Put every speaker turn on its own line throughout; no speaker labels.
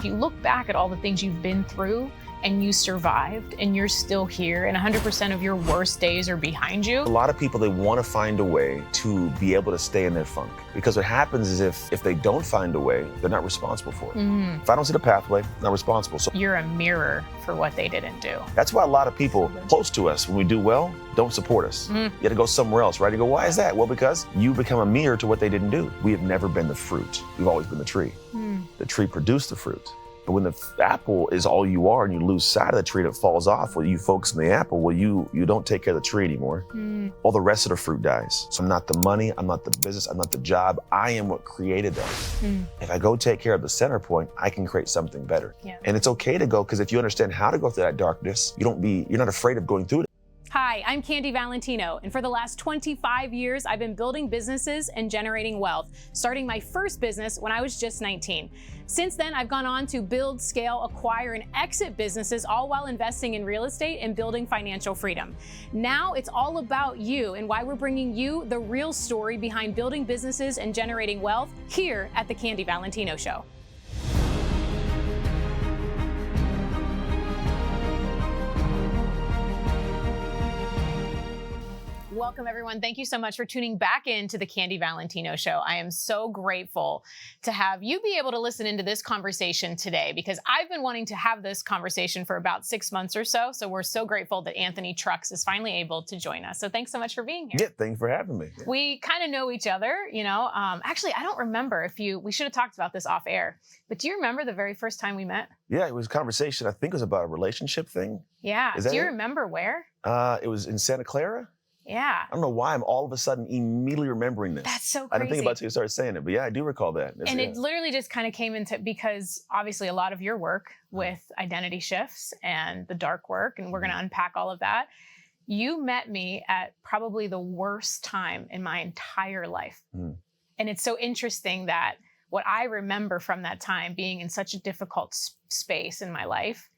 If you look back at all the things you've been through and you survived and you're still here and 100% of your worst days are behind you.
A lot of people, they want to find a way to be able to stay in their funk. Because what happens is if they don't find a way, they're not responsible for it. If I don't see the pathway, I'm not responsible. So
You're a mirror for what they didn't do.
that's why a lot of people close to us, when we do well, don't support us. You got to go somewhere else, right? You go, why is that? Well, because you become a mirror to what they didn't do. We have never been the fruit. We've always been the tree. The tree produced the fruit. But when the apple is all you are and you lose sight of the tree and it falls off, well, you focus on the apple, well, you don't take care of the tree anymore. All the rest of the fruit dies. So I'm not the money, I'm not the business, I'm not the job. I am what created them. If I go take care of the center point, I can create something better. And it's okay to go, because if you understand how to go through that darkness, you're not afraid of going through it.
Hi, I'm Candy Valentino, and for the last 25 years, I've been building businesses and generating wealth, starting my first business when I was just 19. Since then, I've gone on to build, scale, acquire, and exit businesses, all while investing in real estate and building financial freedom. Now it's all about you and why we're bringing you the real story behind building businesses and generating wealth here at the Candy Valentino Show. Welcome, everyone. Thank you so much for tuning back into the Candy Valentino Show. I am so grateful to have you be able to listen into this conversation today, because I've been wanting to have this conversation for about 6 months or so. So we're so grateful that Anthony Trucks is finally able to join us. So thanks so much for being here.
Yeah, thanks for having me. Yeah.
We kind of know each other, you know. Actually, I don't remember we should have talked about this off air, but do you remember the very first time we met?
Yeah, it was a conversation. I think it was about a relationship thing.
Yeah. Do you remember where?
It was in Santa Clara.
Yeah.
I don't know why I'm all of a sudden immediately remembering this.
That's so crazy.
I didn't think about it until you started saying it, but yeah, I do recall that.
And it literally just kind of came into, because obviously a lot of your work with identity shifts and the dark work, and we're going to unpack all of that. You met me at probably the worst time in my entire life. And it's so interesting that what I remember from that time being in such a difficult space in my life,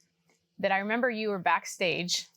that I remember you were backstage.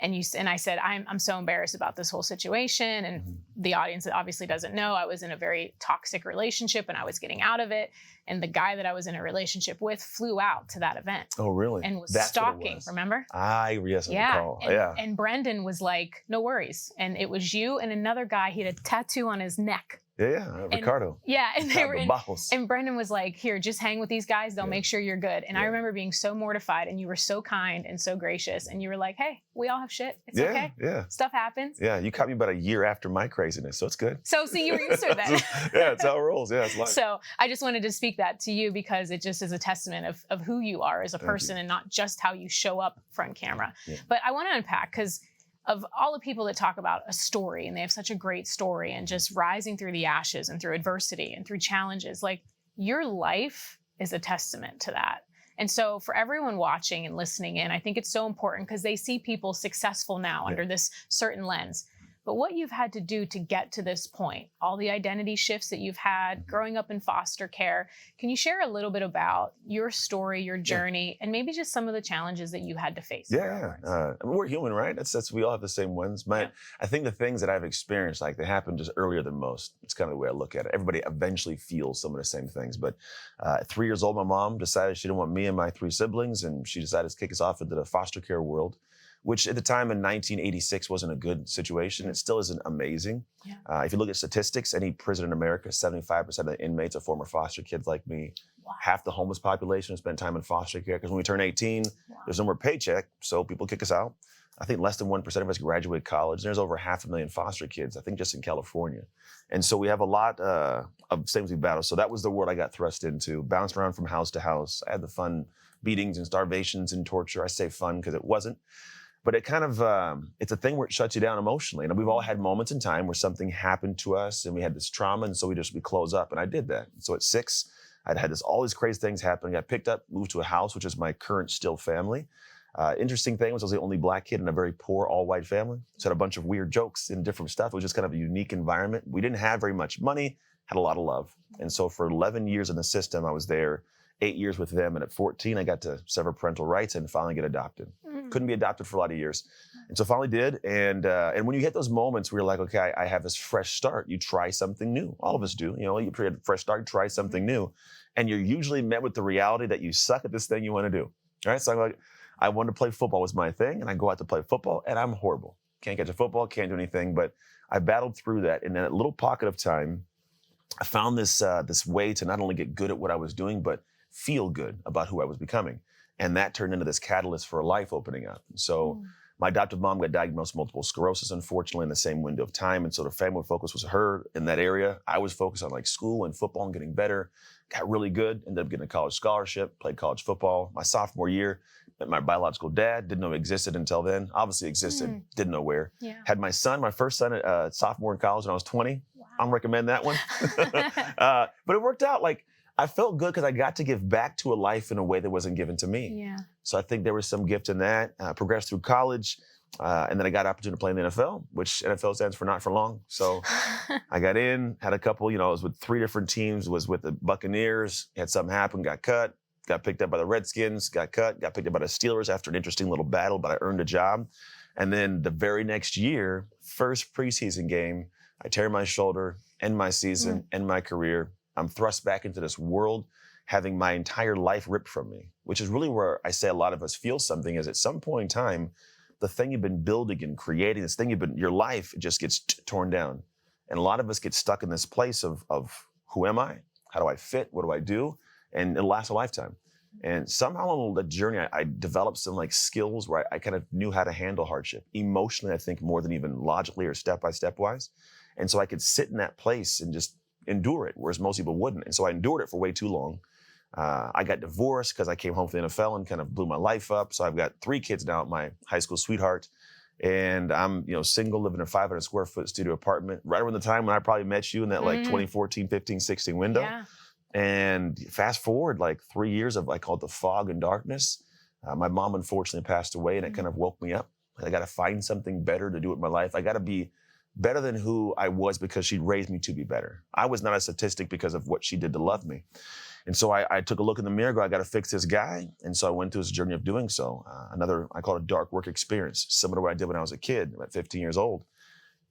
And I said, I'm so embarrassed about this whole situation. And the audience obviously doesn't know I was in a very toxic relationship and I was getting out of it. And the guy that I was in a relationship with flew out to that event.
Oh, really?
And was stalking, remember?
Yes, I recall.
And Brendan was like, no worries. And it was you and another guy. He had a tattoo on his neck.
Ricardo.
And Brendan was like, here, just hang with these guys. They'll make sure you're good. And I remember being so mortified, and you were so kind and so gracious. And you were like, hey, we all have shit. It's okay. Stuff happens.
Yeah, you caught me about a year after my craziness, so it's good.
So you were used to that.
It's how it rolls. Yeah, it's life.
So I just wanted to speak that to you, because it just is a testament of who you are as a person and not just how you show up front camera. But I want to unpack, because of all the people that talk about a story, and they have such a great story, and just rising through the ashes and through adversity and through challenges, like your life is a testament to that. And so for everyone watching and listening in, I think it's so important, because they see people successful now under this certain lens. But what you've had to do to get to this point, all the identity shifts that you've had, growing up in foster care, can you share a little bit about your story, your journey, and maybe just some of the challenges that you had to face?
I mean, we're human, right? We all have the same ones. I think the things that I've experienced, like, they happened just earlier than most. It's kind of the way I look at it. Everybody eventually feels some of the same things. But at 3 years old, my mom decided she didn't want me and my 3 siblings, and she decided to kick us off into the foster care world, which at the time in 1986 wasn't a good situation. It still isn't amazing. If you look at statistics, any prison in America, 75% of the inmates are former foster kids like me. Half the homeless population spend time in foster care, because when we turn 18, there's no more paycheck, so people kick us out. I think less than 1% of us graduate college. There's over 500,000 foster kids, I think, just in California. And so we have a lot of same battles. So that was the world I got thrust into, bounced around from house to house. I had the fun beatings and starvations and torture. I say fun because it wasn't. But it kind of, it's a thing where it shuts you down emotionally. And we've all had moments in time where something happened to us and we had this trauma, and so we close up. And I did that. So at 6, I'd had all these crazy things happen. I got picked up, moved to a house, which is my current still family. Interesting thing was I was the only Black kid in a very poor all-white family. So I had a bunch of weird jokes and different stuff. It was just kind of a unique environment. We didn't have very much money, had a lot of love. And so for 11 years in the system, I was there, 8 years with them. And at 14, I got to sever parental rights and finally get adopted. Couldn't be adopted for a lot of years. And so finally did. And when you hit those moments where you're like, okay, I have this fresh start, you try something new. All of us do. You know, you create a fresh start, you try something new. And you're usually met with the reality that you suck at this thing you want to do. All right. So I'm like, I wanted to play football was my thing. And I go out to play football and I'm horrible. Can't catch a football, can't do anything. But I battled through that. And in that little pocket of time, I found this way to not only get good at what I was doing, but feel good about who I was becoming. And that turned into this catalyst for a life opening up. And so my adoptive mom got diagnosed with multiple sclerosis, unfortunately, in the same window of time. And so the family focus was her in that area. I was focused on like school and football and getting better. Got really good, ended up getting a college scholarship, played college football. My sophomore year, met my biological dad, didn't know it existed until then. Obviously existed, didn't know where. Yeah. Had my son, my first son, sophomore in college when I was 20. Wow. I don't recommend that one. But it worked out. Like, I felt good because I got to give back to a life in a way that wasn't given to me. Yeah. So I think there was some gift in that. Progressed through college, and then I got an opportunity to play in the NFL, which NFL stands for not for long. So I got in, had a couple, I was with 3 different teams, was with the Buccaneers, had something happen, got cut, got picked up by the Redskins, got cut, got picked up by the Steelers after an interesting little battle, but I earned a job. And then the very next year, first preseason game, I tear my shoulder, end my season, end my career. I'm thrust back into this world, having my entire life ripped from me, which is really where I say a lot of us feel something is at some point in time, the thing you've been building and creating, this thing your life, it just gets torn down. And a lot of us get stuck in this place of who am I? How do I fit? What do I do? And it lasts a lifetime. And somehow along the journey, I developed some like skills where I kind of knew how to handle hardship emotionally, I think more than even logically or step-by-step wise. And so I could sit in that place and just endure it, whereas most people wouldn't. And so I endured it for way too long. I got divorced because I came home from the NFL and kind of blew my life up. So I've got 3 kids now, my high school sweetheart. And I'm, single, living in a 500 square foot studio apartment, right around the time when I probably met you in that like 2014, 15, 16 window. Yeah. And fast forward like 3 years of, I call it the fog and darkness. My mom unfortunately passed away and it kind of woke me up. I got to find something better to do with my life. I got to be better than who I was because she raised me to be better. I was not a statistic because of what she did to love me. And so I took a look in the mirror, I got to fix this guy. And so I went through this journey of doing so. Another, I call it a dark work experience, similar to what I did when I was a kid, about 15 years old.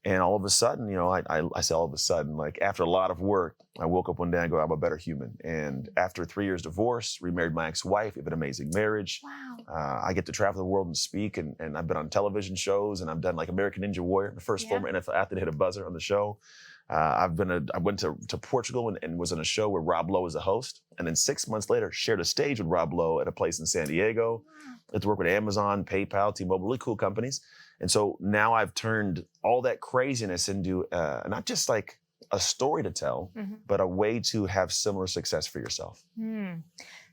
And all of a sudden, I say all of a sudden, like after a lot of work, I woke up one day and go, I'm a better human. And after 3 years divorce, remarried my ex-wife, we have an amazing marriage. Wow. I get to travel the world and speak, and I've been on television shows, and I've done like American Ninja Warrior, the first former NFL athlete to hit a buzzer on the show. I went to Portugal and was on a show where Rob Lowe was a host. And then 6 months later, shared a stage with Rob Lowe at a place in San Diego. Got to work with Amazon, PayPal, T-Mobile, really cool companies. And so now I've turned all that craziness into not just like a story to tell, but a way to have similar success for yourself.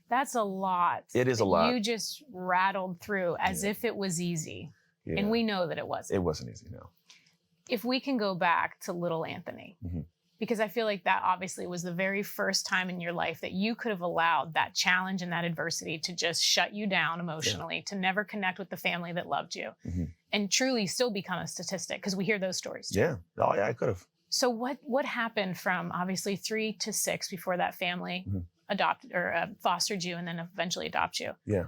That's a lot.
It is a lot.
You just rattled through as if it was easy. Yeah. And we know that it wasn't.
It wasn't easy, no.
If we can go back to little Anthony, because I feel like that obviously was the very first time in your life that you could have allowed that challenge and that adversity to just shut you down emotionally, to never connect with the family that loved you, and truly still become a statistic, because we hear those stories too.
Yeah. Oh, yeah, I could have.
So what happened from obviously 3 to 6 before that family adopted or fostered you and then eventually adopt you? Yeah.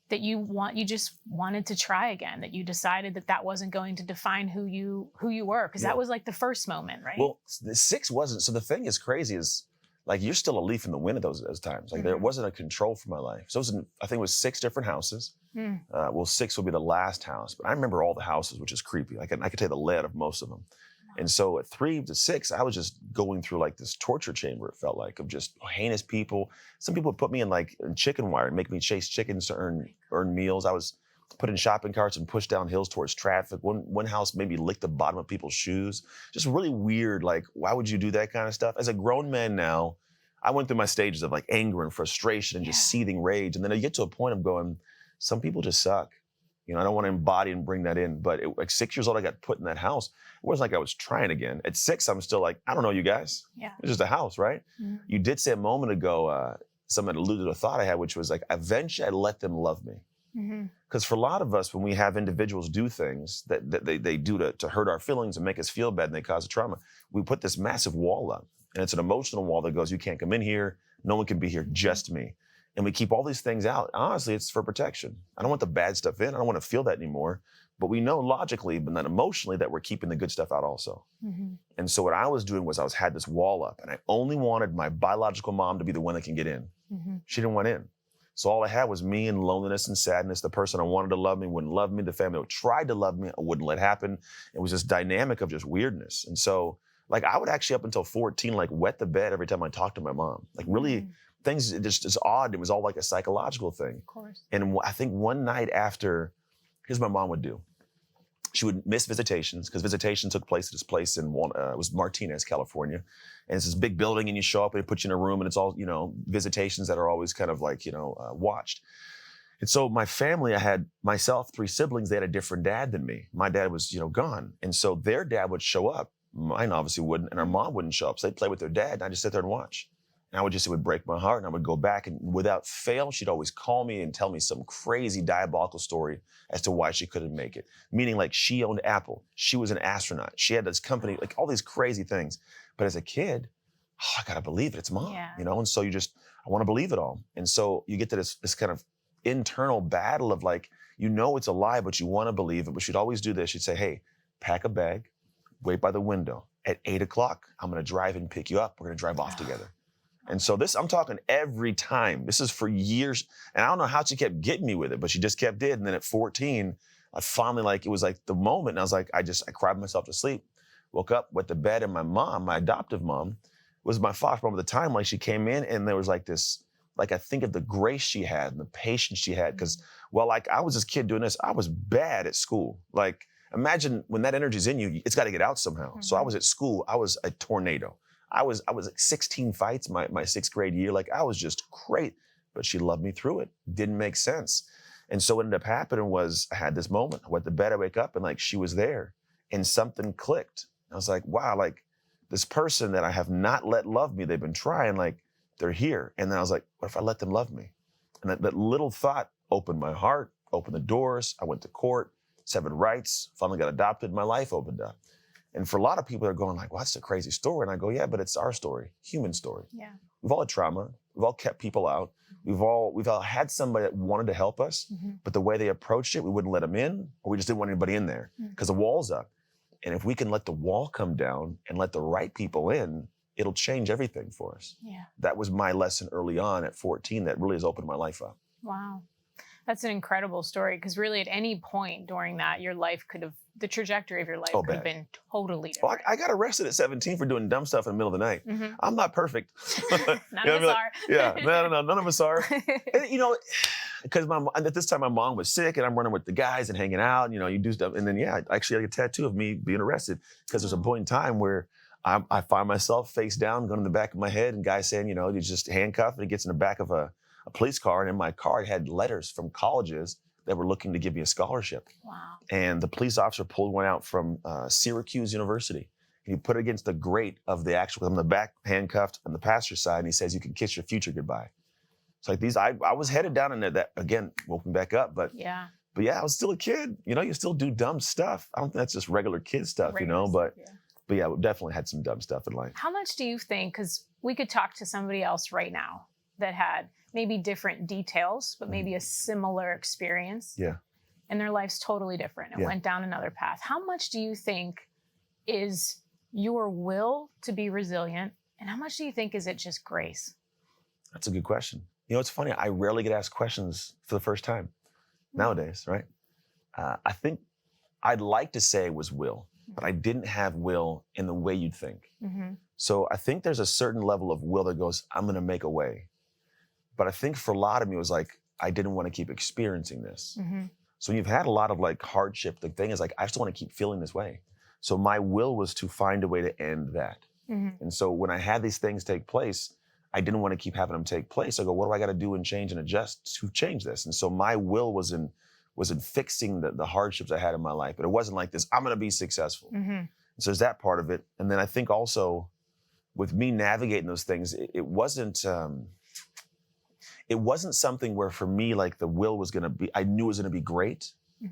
That you just wanted to try again, that you decided that wasn't going to define who you were, because that was like the first moment, right?
Well, the 6 wasn't. So the thing is crazy is like you're still a leaf in the wind at those times. Like there wasn't a control for my life. So I think it was 6 different houses. 6 would be the last house, but I remember all the houses, which is creepy. I could tell you the layout of most of them. And so at 3 to 6, I was just going through like this torture chamber, it felt like, of just heinous people. Some people would put me in chicken wire and make me chase chickens to earn meals. I was put in shopping carts and pushed down hills towards traffic. One house made me lick the bottom of people's shoes. Just really weird, like, why would you do that kind of stuff? As a grown man now, I went through my stages of like anger and frustration and just seething rage. And then I get to a point of going, some people just suck. I don't want to embody and bring that in. But at 6 years old, I got put in that house. It wasn't like I was trying again. At 6, I'm still like, I don't know you guys. Yeah. It's just a house, right? You did say a moment ago, someone alluded to a thought I had, which was like, eventually I let them love me. Because for a lot of us, when we have individuals do things that they do to hurt our feelings and make us feel bad and they cause a trauma, we put this massive wall up. And it's an emotional wall that goes, you can't come in here. No one can be here, just me. And we keep all these things out. Honestly, it's for protection. I don't want the bad stuff in. I don't want to feel that anymore. But we know logically, but not emotionally, that we're keeping the good stuff out also. And so what I was doing was had this wall up, and I only wanted my biological mom to be the one that can get in. She didn't want in. So all I had was me and loneliness and sadness. The person I wanted to love me wouldn't love me. The family that tried to love me, I wouldn't let happen. It was this dynamic of just weirdness. And so like I would actually up until 14, like wet the bed every time I talked to my mom. Like really things just odd. It was all like a psychological thing.
Of course.
And I think one night after, here's what my mom would do. She would miss visitations because visitation took place at this place in it was Martinez, California. And it's this big building and you show up and they put you in a room and it's all, visitations that are always kind of like, watched. And so my family, I had myself, 3 siblings, they had a different dad than me. My dad was, gone. And so their dad would show up. Mine obviously wouldn't, and our mom wouldn't show up. So they'd play with their dad and I'd just sit there and watch. And it would break my heart and I would go back and without fail, she'd always call me and tell me some crazy diabolical story as to why she couldn't make it. Meaning like she owned Apple. She was an astronaut. She had this company, like all these crazy things. But as a kid, I gotta believe it, it's mom, And so I wanna believe it all. And so you get to this kind of internal battle of like, it's a lie, but you wanna believe it. But she'd always do this. She'd say, hey, pack a bag, wait by the window. At 8 o'clock, I'm gonna drive and pick you up. We're gonna drive off together. And so I'm talking every time. This is for years. And I don't know how she kept getting me with it, but she just kept it. And then at 14, I finally it was like the moment. And I was like, I cried myself to sleep, woke up, went to bed. And my mom, my adoptive mom, was my foster mom at the time. Like she came in and there was like this, like I think of the grace she had and the patience she had. Because, I was this kid doing this. I was bad at school. Like imagine when that energy's in you, it's got to get out somehow. So I was at school. I was a tornado. I was like 16 fights my 6th grade year. Like I was just great, but she loved me through it. Didn't make sense. And so what ended up happening was I had this moment. I went to bed, I wake up and like she was there and something clicked. I was like, wow, like this person that I have not let love me, they've been trying, like they're here. And then I was like, what if I let them love me? And that little thought opened my heart, opened the doors. I went to court, 7 rights, finally got adopted. My life opened up. And for a lot of people, they're going like, well, that's a crazy story. And I go, yeah, but it's our story, human story. Yeah. We've all had trauma. We've all kept people out. We've all had somebody that wanted to help us, but the way they approached it, we wouldn't let them in, or we just didn't want anybody in there because the wall's up. And if we can let the wall come down and let the right people in, it'll change everything for us. Yeah. That was my lesson early on at 14 that really has opened my life up.
Wow. That's an incredible story because really at any point during that, the trajectory of your life could have been totally different.
Well, I got arrested at 17 for doing dumb stuff in the middle of the night. I'm not perfect.
None of us are.
Yeah, no, none of us are. And, because at this time my mom was sick and I'm running with the guys and hanging out, you do stuff. And then, I actually had a tattoo of me being arrested because there's a point in time where I find myself face down, going in the back of my head and guys saying, he's just handcuffed and he gets in the back of a police car. And in my car, it had letters from colleges that were looking to give me a scholarship. Wow. And the police officer pulled one out from Syracuse University. And he put it against the grate of the actual, I'm in the back handcuffed on the passenger side. And he says, you can kiss your future goodbye. So like I was headed down into that, again, woke me back up. But yeah, I was still a kid. You still do dumb stuff. I don't think that's just regular kid stuff, but yeah, we definitely had some dumb stuff in life.
How much do you think, because we could talk to somebody else right now that had maybe different details, but maybe a similar experience. Yeah. And their life's totally different and went down another path. How much do you think is your will to be resilient? And how much do you think is it just grace?
That's a good question. It's funny. I rarely get asked questions for the first time nowadays, right? I think I'd like to say it was will, but I didn't have will in the way you'd think. So I think there's a certain level of will that goes, I'm going to make a way. But I think for a lot of me, it was like, I didn't want to keep experiencing this. So when you've had a lot of like hardship, the thing is like, I just want to keep feeling this way. So my will was to find a way to end that. And so when I had these things take place, I didn't want to keep having them take place. I go, what do I got to do and change and adjust to change this? And so my will was in fixing the hardships I had in my life. But it wasn't like this, I'm going to be successful. So there's that part of it. And then I think also with me navigating those things, it wasn't something where for me, like the will was going to be, I knew it was going to be great.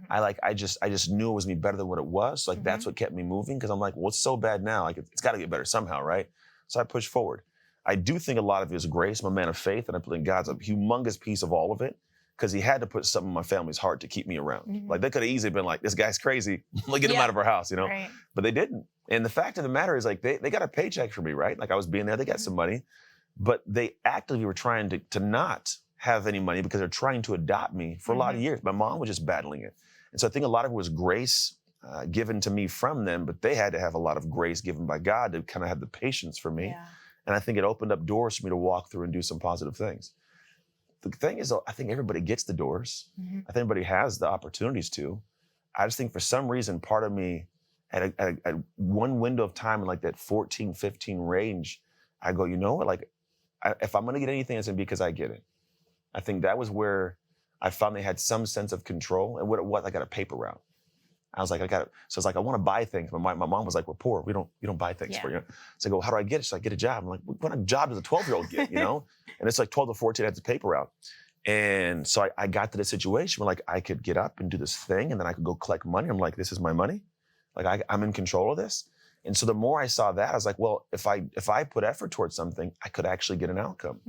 I just knew it was going to be better than what it was. So like that's what kept me moving. Cause I'm like, well, it's so bad now. Like it's got to get better somehow. Right. So I pushed forward. I do think a lot of it is grace. I'm a man of faith, and I believe God's a humongous piece of all of it, because he had to put something in my family's heart to keep me around.
Mhm.
Like, they could have easily been like, this guy's crazy. Like, get him out of our house, you know?
Right.
But they didn't. And the fact of the matter is, like, they got a paycheck for me, right? Like, I was being there, they got some money, but they actively were trying to not have any money because they're trying to adopt me for a lot of years. My mom was just battling it. And so I think a lot of it was grace given to me from them, but they had to have a lot of grace given by God to kind of have the patience for me.
Yeah.
And I think it opened up doors for me to walk through and do some positive things. The thing is, though, I think everybody gets the doors. I think everybody has the opportunities to. I just think for some reason, part of me at one window of time in like that 14, 15 range, I go, you know what, like, if I'm gonna get anything, it's gonna be because I get it. I think that was where I finally had some sense of control. And what it was, I got a paper route. I was like, so it's like, I want to buy things. My mom was like, we're poor. We don't buy things for you. So I go, how do I get it? She's like, get a job. I'm like, what kind of job does a 12-year-old get, you know? And it's like 12 to 14, I had the paper route. And so I got to the situation where like I could get up and do this thing, and then I could go collect money. I'm like, this is my money. Like I'm in control of this. And so the more I saw that, I was like, well, if I put effort towards something, I could actually get an outcome.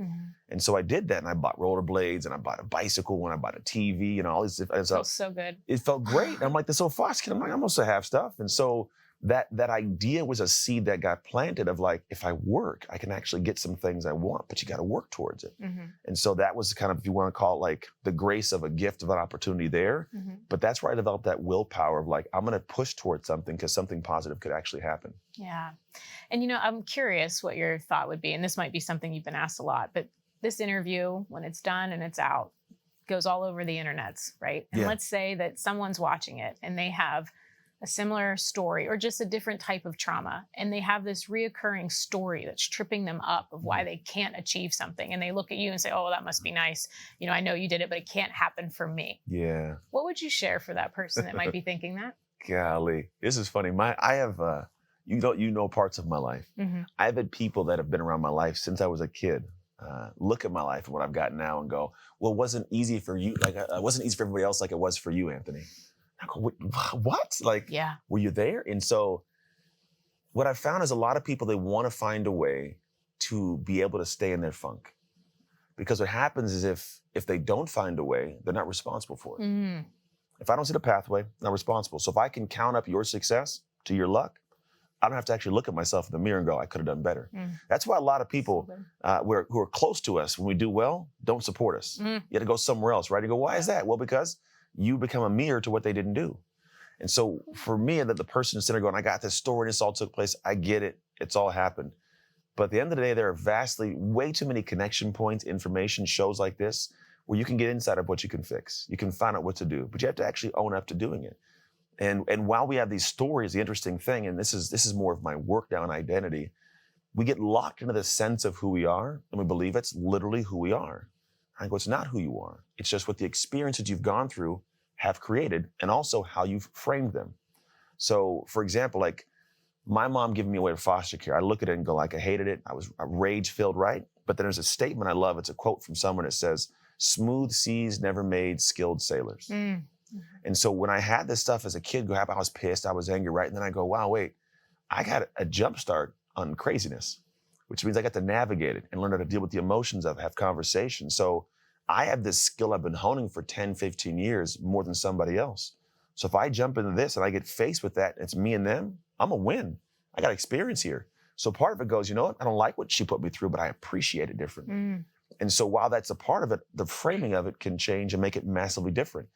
And so I did that, and I bought rollerblades, and I bought a bicycle, and I bought a TV, and all these different.
It felt so good.
It felt great. I'm like, this so fast. I'm like, I'm supposed to have stuff. And so that idea was a seed that got planted of like, if I work, I can actually get some things I want, but you got to work towards it. And so that was kind of, if you want to call it like the grace of a gift of an opportunity there. But that's where I developed that willpower of like, I'm going to push towards something because something positive could actually happen.
Yeah. And, you know, I'm curious what your thought would be. And this might be something you've been asked a lot, but this interview, when it's done and it's out, goes all over the internets, right? And let's say that someone's watching it and they have a similar story or just a different type of trauma, and they have this reoccurring story that's tripping them up of why they can't achieve something. And they look at you and say, oh, that must be nice. You know, I know you did it, but it can't happen for me.
Yeah.
What would you share for that person that might be thinking that?
Golly, this is funny. I have, you know parts of my life. I've had people that have been around my life since I was a kid look at my life and what I've got now and go, well, it wasn't easy for you. Like, it wasn't easy for everybody else like it was for you, Anthony. I go, what? Like, were you there? And so what I found is a lot of people, they want to find a way to be able to stay in their funk. Because what happens is if they don't find a way, they're not responsible for it. If I don't see the pathway, I'm not responsible. So if I can count up your success to your luck, I don't have to actually look at myself in the mirror and go, I could have done better. That's why a lot of people who are close to us, when we do well, don't support us. You got to go somewhere else, right? You go, why is that? Well, because you become a mirror to what they didn't do. And so for me, that the person is sitting there going, I got this story, this all took place. I get it. It's all happened. But at the end of the day, there are way too many connection points, information, shows like this, where you can get inside of what you can fix. You can find out what to do, but you have to actually own up to doing it. And while we have these stories, the interesting thing, and this is more of my work now in identity, we get locked into the sense of who we are, and we believe it's literally who we are. I go, it's not who you are. It's just what the experiences you've gone through have created, and also how you've framed them. So, for example, like my mom giving me away to foster care, I look at it and go, like, I hated it. I was rage-filled, right? But then there's a statement I love. It's a quote from someone that says, smooth seas never made skilled sailors. And so when I had this stuff as a kid go happen, I was pissed, I was angry, right? And then I go, wow, wait, I got a jump start on craziness, which means I got to navigate it and learn how to deal with the emotions of it, have conversations. So I have this skill I've been honing for 10, 15 years more than somebody else. So if I jump into this and I get faced with that, it's me and them, I'm a win. I got experience here. So part of it goes, you know what? I don't like what she put me through, but I appreciate it differently. And so while that's a part of it, the framing of it can change and make it massively different.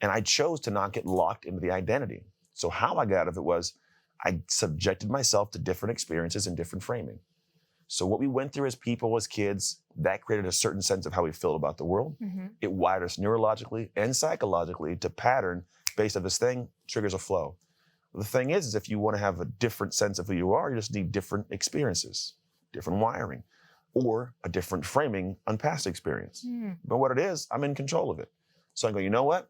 And I chose to not get locked into the identity. So how I got out of it was I subjected myself to different experiences and different framing. So what we went through as people, as kids, that created a certain sense of how we feel about the world. It wired us neurologically and psychologically to pattern based on this thing, triggers a flow. The thing is if you want to have a different sense of who you are, you just need different experiences, different wiring, or a different framing on past experience. But what it is, I'm in control of it. So I go, you know what?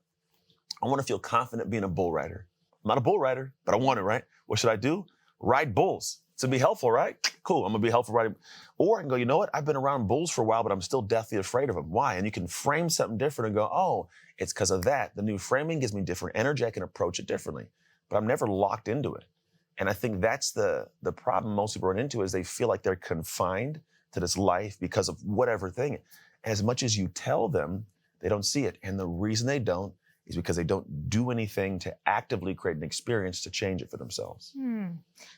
I want to feel confident being a bull rider. I'm not a bull rider, but I want it, right? What should I do? Ride bulls. It's gonna be helpful, right? Cool, I'm gonna be helpful riding. Or I can go, you know what? I've been around bulls for a while, but I'm still deathly afraid of them. Why? And you can frame something different and go, oh, it's because of that. The new framing gives me different energy. I can approach it differently, but I'm never locked into it. And I think that's the problem most people run into is they feel like they're confined to this life because of whatever thing. As much as you tell them, they don't see it. And the reason they don't is because they don't do anything to actively create an experience to change it for themselves.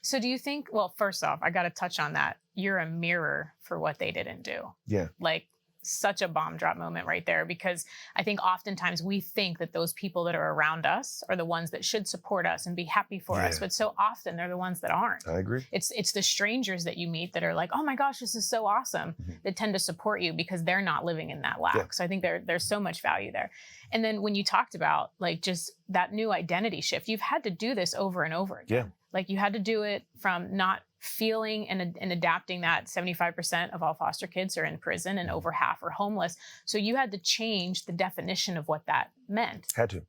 So do you think, well, first off, I got to touch on that. You're a mirror for what they didn't do.
Yeah.
Like, such a bomb drop moment right there, because I think oftentimes we think that those people that are around us are the ones that should support us and be happy for us. But so often they're the ones that aren't.
I agree.
It's the strangers that you meet that are like, oh my gosh, this is so awesome, that tend to support you because they're not living in that lack. So I think there's so much value there. And then when you talked about like just that new identity shift, you've had to do this over and over again. Like you had to do it from not feeling and adapting that 75% of all foster kids are in prison and over half are homeless. So you had to change the definition of what that meant.
Had to.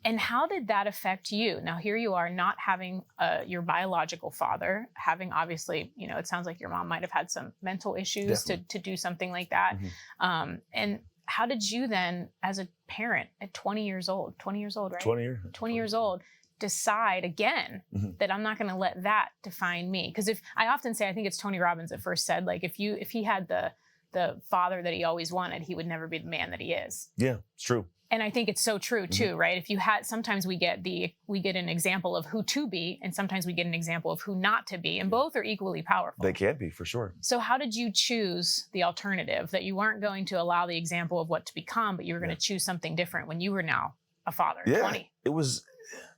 And how did that affect you? Now, here you are not having your biological father, having obviously, you know, it sounds like your mom might have had some mental issues to do something like that. And how did you then, as a parent at 20 years old, right? 20 years old, decide again that I'm not going to let that define me? Because if I often say, I think it's Tony Robbins that first said, like, if he had the father that he always wanted, he would never be the man that he is.
Yeah, it's true.
And I think it's so true too, right? If you had, sometimes we get an example of who to be, and sometimes we get an example of who not to be, and both are equally powerful.
They can be, for sure.
So how did you choose the alternative, that you weren't going to allow the example of what to become, but you were going to choose something different when you were now a father at 20?
It was,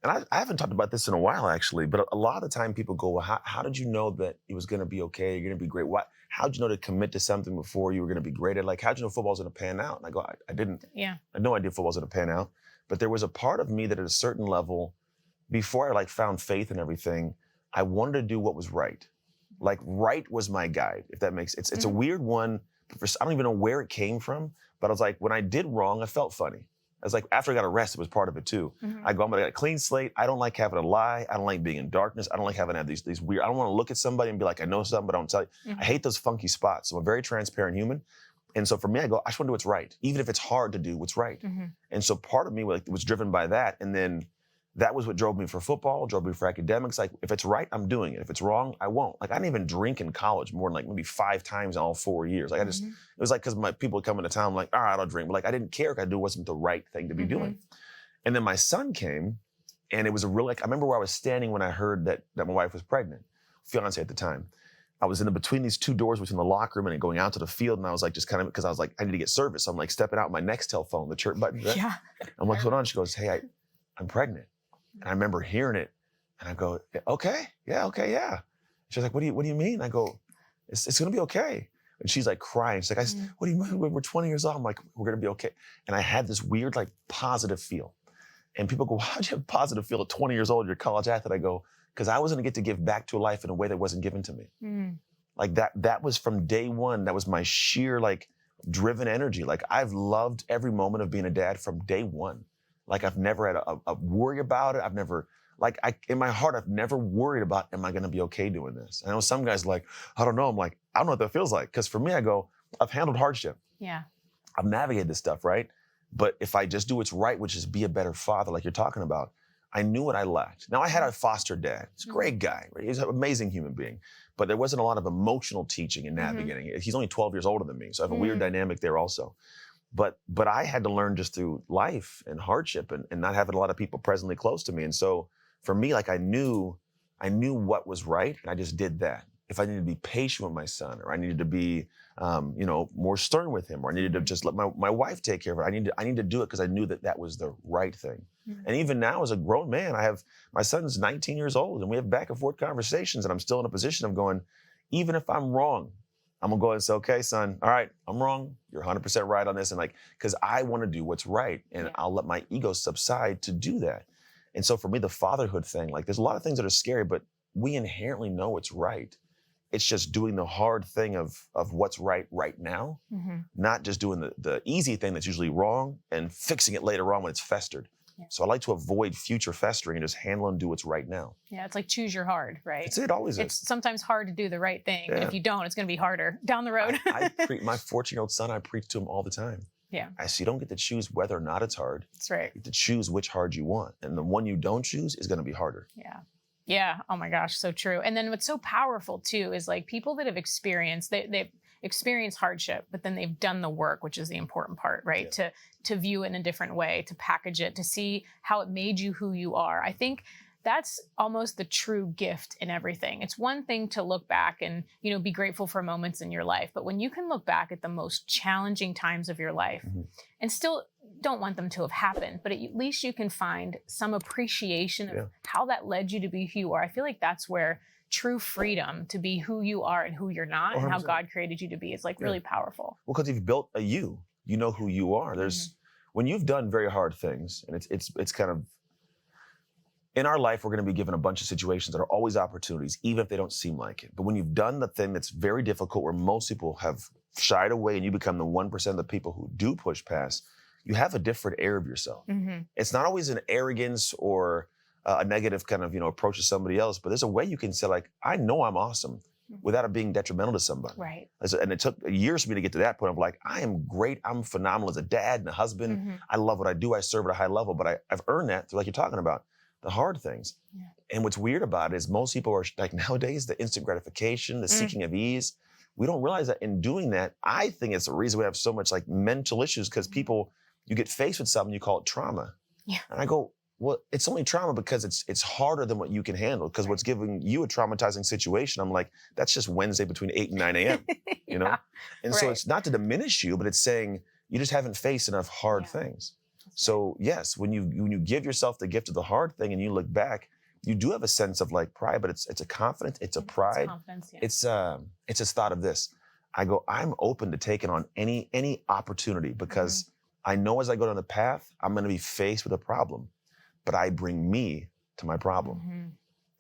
and I haven't talked about this in a while actually, but a lot of the time people go, well, how did you know that it was going to be okay? You're going to be great. How'd you know to commit to something before you were going to be great at? Like, how'd you know football's going to pan out? And I go, I didn't. I had no idea football's going to pan out. But there was a part of me that at a certain level, before I like found faith in everything, I wanted to do what was right. Like, right was my guide, if that makes sense. It's a weird one. I don't even know where it came from, but I was like, when I did wrong, I felt funny. I was like, after I got arrested, was part of it too. I go, I'm gonna get a clean slate. I don't like having to lie. I don't like being in darkness. I don't like having to have these weird, I don't want to look at somebody and be like, I know something, but I don't tell you. I hate those funky spots. So I'm a very transparent human. And so for me, I go, I just want to do what's right, even if it's hard to do what's right. And so part of me was driven by that. And then that was what drove me for football, drove me for academics. Like, if it's right, I'm doing it. If it's wrong, I won't. Like, I didn't even drink in college more than like maybe 5 times in all 4 years. Like, it was like, because my people would come into town, I'm like, all right, I'll drink. But like, I didn't care if I knew it wasn't the right thing to be doing. And then my son came, and it was a real, like, I remember where I was standing when I heard that my wife was pregnant, fiance at the time. I was in between these 2 doors between the locker room and going out to the field, and I was like, just kind of, because I was like, I need to get service. So I'm like stepping out my Nextel phone, the chirp button. I'm like, hold on. She goes, hey, I'm pregnant. And I remember hearing it, and I go, okay. She's like, what do you mean? I go, it's gonna be okay. And she's like crying. She's like, what do you mean? We're 20 years old. I'm like, we're gonna be okay. And I had this weird, like, positive feel. And people go, how'd you have a positive feel at 20 years old? You're a college athlete. I go, because I was gonna get to give back to life in a way that wasn't given to me. Like that was from day one. That was my sheer, like, driven energy. Like, I've loved every moment of being a dad from day one. Like, I've never had a worry about it. I've never, like, in my heart, I've never worried about, am I going to be okay doing this? I know some guys like, I don't know. I'm like, I don't know what that feels like. Because for me, I go, I've handled hardship. I've navigated this stuff, right? But if I just do what's right, which is be a better father, like you're talking about, I knew what I lacked. Now, I had a foster dad. He's a great guy. Right? He's an amazing human being. But there wasn't a lot of emotional teaching and navigating it. He's only 12 years older than me. So I have a weird dynamic there also. But I had to learn just through life and hardship and not having a lot of people presently close to me. And so for me, like, I knew what was right, and I just did that. If I needed to be patient with my son, or I needed to be, more stern with him, or I needed to just let my wife take care of it, I need to do it because I knew that was the right thing. And even now, as a grown man, my son's 19 years old, and we have back and forth conversations, and I'm still in a position of going, even if I'm wrong, I'm gonna go ahead and say, okay, son, all right, I'm wrong. You're 100% right on this. And like, because I want to do what's right, and I'll let my ego subside to do that. And so for me, the fatherhood thing, like, there's a lot of things that are scary, but we inherently know what's right. It's just doing the hard thing of what's right now, not just doing the easy thing that's usually wrong and fixing it later on when it's festered. So I like to avoid future festering and just handle and do what's right now.
Yeah, it's like choose your hard, right?
It always is.
It's sometimes hard to do the right thing. And if you don't, it's going to be harder down the road.
My 14-year-old son, I preach to him all the time. I say, you don't get to choose whether or not it's hard.
That's right.
You get to choose which hard you want. And the one you don't choose is going to be harder. Yeah. Oh my gosh, so true. And then what's so powerful too is, like, people that have experienced,
experienced hardship, but then they've done the work, which is the important part, right? To view it in a different way, to package it, to see how it made you who you are. I think that's almost the true gift in everything. It's one thing to look back and, be grateful for moments in your life. But when you can look back at the most challenging times of your life and still don't want them to have happened, but at least you can find some appreciation of how that led you to be who you are. I feel like that's where true freedom to be who you are and who you're not 100%. And how God created you to be is really powerful.
Well, because you've built a you know who you are. There's when you've done very hard things, and it's kind of, in our life, we're going to be given a bunch of situations that are always opportunities, even if they don't seem like it. But when you've done the thing that's very difficult, where most people have shied away, and you become the 1% of the people who do push past, you have a different air of yourself. It's not always an arrogance or a negative kind of, approach to somebody else, but there's a way you can say, like, I know I'm awesome without it being detrimental to somebody.
Right.
And it took years for me to get to that point of like, I am great, I'm phenomenal as a dad and a husband. I love what I do, I serve at a high level, but I've earned that through, like you're talking about, the hard things. And what's weird about it is most people are like, nowadays, the instant gratification, the seeking of ease, we don't realize that in doing that, I think it's the reason we have so much like mental issues, because people, you get faced with something, you call it trauma. And I go, well, it's only trauma because it's harder than what you can handle, because what's giving you a traumatizing situation, I'm like, that's just Wednesday between 8 and 9 a.m., you know? And so it's not to diminish you, but it's saying you just haven't faced enough hard things. So yes, when you give yourself the gift of the hard thing and you look back, you do have a sense of like pride, but it's a confidence, it's a pride. It's this thought of this. I go, I'm open to taking on any opportunity, because I know as I go down the path, I'm going to be faced with a problem, but I bring me to my problem.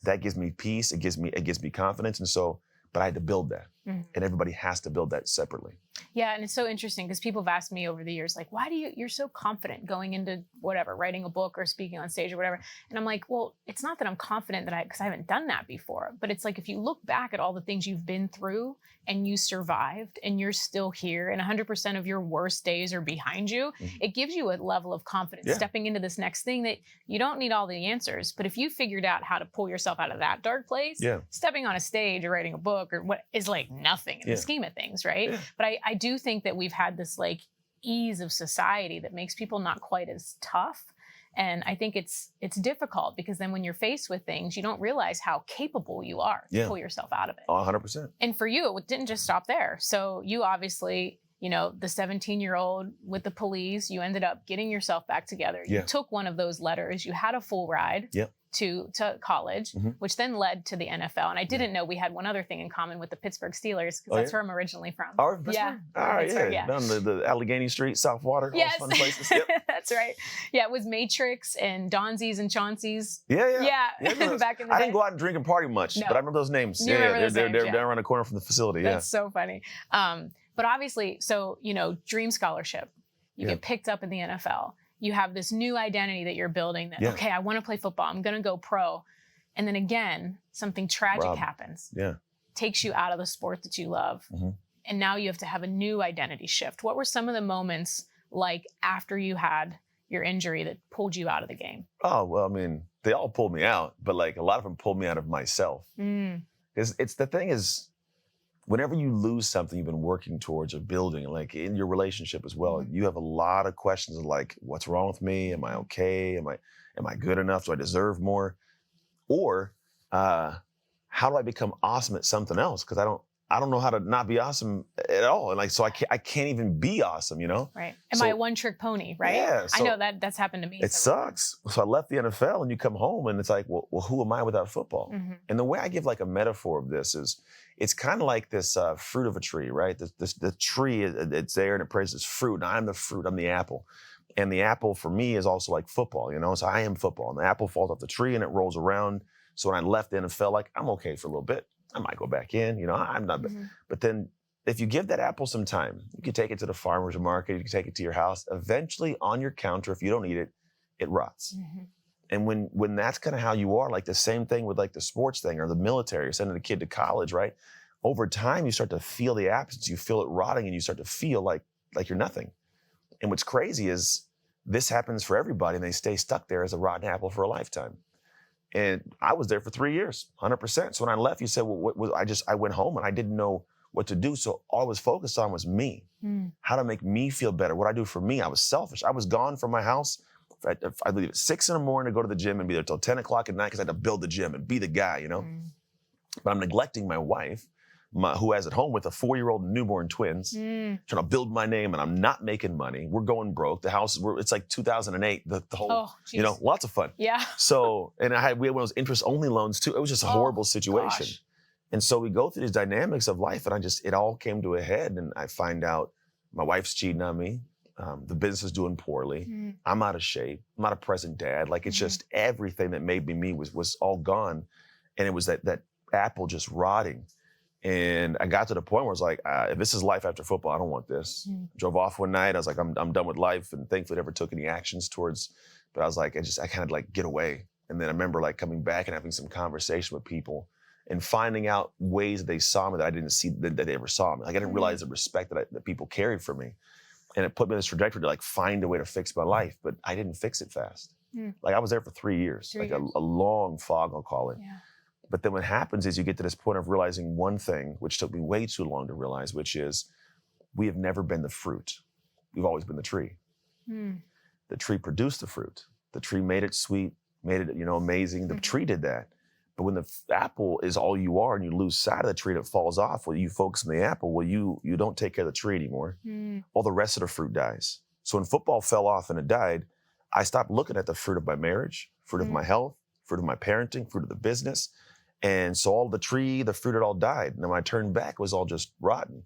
That gives me peace. It gives me confidence. And so, but I had to build that, and everybody has to build that separately.
Yeah, and it's so interesting because people have asked me over the years, like, why you're so confident going into whatever, writing a book or speaking on stage or whatever. And I'm like, well, it's not that I'm confident because I haven't done that before, but it's like, if you look back at all the things you've been through and you survived and you're still here and 100% of your worst days are behind you, it gives you a level of confidence stepping into this next thing that you don't need all the answers. But if you figured out how to pull yourself out of that dark place, stepping on a stage or writing a book or what is like nothing in the scheme of things, right? But I do think that we've had this like ease of society that makes people not quite as tough. And I think it's difficult because then when you're faced with things, you don't realize how capable you are to pull yourself out of it.
100%.
And for you, it didn't just stop there. So you obviously, the 17-year-old with the police, you ended up getting yourself back together. You took one of those letters. You had a full ride to college, which then led to the NFL. And I didn't know we had one other thing in common with the Pittsburgh Steelers, because that's where I'm originally from.
Oh, Pittsburgh? All right, down the Allegheny Street, South Water, all those fun places.
That's right. Yeah, it was Matrix and Donzi's and Chauncey's.
Yeah.
Back in the day.
I didn't go out and drink and party much, but I remember those names. They're down around the corner from the facility.
That's so funny. But obviously, so, dream scholarship, you get picked up in the NFL. You have this new identity that you're building that, okay, I want to play football. I'm going to go pro. And then again, something tragic happens. Takes you out of the sport that you love. And now you have to have a new identity shift. What were some of the moments like after you had your injury that pulled you out of the game? Oh,
well, I mean, they all pulled me out, but like a lot of them pulled me out of myself. Because the thing is, whenever you lose something you've been working towards or building, like in your relationship as well, you have a lot of questions of like, what's wrong with me? Am I okay? Am I good enough? Do I deserve more? Or how do I become awesome at something else? Because I don't know how to not be awesome at all. And like, so I can't even be awesome,
Right. Am I a one-trick pony, right?
Yeah. So
I know that's happened to me.
It sucks. So I left the NFL and you come home and it's like, well, who am I without football? And the way I give like a metaphor of this is, it's kind of like this fruit of a tree, right? The tree, it's there and it produces fruit. And I'm the fruit, I'm the apple. And the apple for me is also like football, So I am football. And the apple falls off the tree and it rolls around. So when I left the NFL, like, I'm okay for a little bit. I might go back in, I'm not. But then if you give that apple some time, you can take it to the farmer's market, you can take it to your house. Eventually on your counter, if you don't eat it, it rots. And when that's kind of how you are, like the same thing with like the sports thing or the military, or sending a kid to college, right? Over time, you start to feel the absence, you feel it rotting, and you start to feel like you're nothing. And what's crazy is this happens for everybody, and they stay stuck there as a rotten apple for a lifetime. And I was there for 3 years, 100%. So when I left, you said, well, I went home and I didn't know what to do. So all I was focused on was me, how to make me feel better, what I do for me. I was selfish. I was gone from my house. I'd leave at 6 a.m. to go to the gym and be there till 10 o'clock at night because I had to build the gym and be the guy, you know? But I'm neglecting my wife, who has at home with a 4-year-old and newborn twins, trying to build my name, and I'm not making money. We're going broke. The house, it's like 2008, the whole, you know, lots of fun.
Yeah.
So, and we had one of those interest-only loans too. It was just a horrible situation.
Gosh.
And so we go through these dynamics of life, and it all came to a head, and I find out my wife's cheating on me. The business is doing poorly. I'm out of shape. I'm not a present dad. Like, it's just everything that made me was all gone. And it was that apple just rotting. And I got to the point where I was like, if this is life after football, I don't want this. Drove off one night. I was like, I'm done with life. And thankfully never took any actions towards, but I was like, I kind of like get away. And then I remember like coming back and having some conversation with people and finding out ways that they saw me that I didn't see that they ever saw me. Like, I didn't realize the respect that people carried for me. And it put me in this trajectory to like find a way to fix my life, but I didn't fix it fast. Like, I was there for 3 years, a long fog, I'll call it. Yeah. But then what happens is you get to this point of realizing one thing, which took me way too long to realize, which is we have never been the fruit. We've always been the tree. The tree produced the fruit. The tree made it sweet, made it, you know, amazing. The tree did that. But when the apple is all you are and you lose sight of the tree and it falls off, well, you focus on the apple, well, you don't take care of the tree anymore. All the rest of the fruit dies. So when football fell off and it died, I stopped looking at the fruit of my marriage, fruit of my health, fruit of my parenting, fruit of the business. And so all the tree, the fruit, it all died. And then when I turned back, it was all just rotten.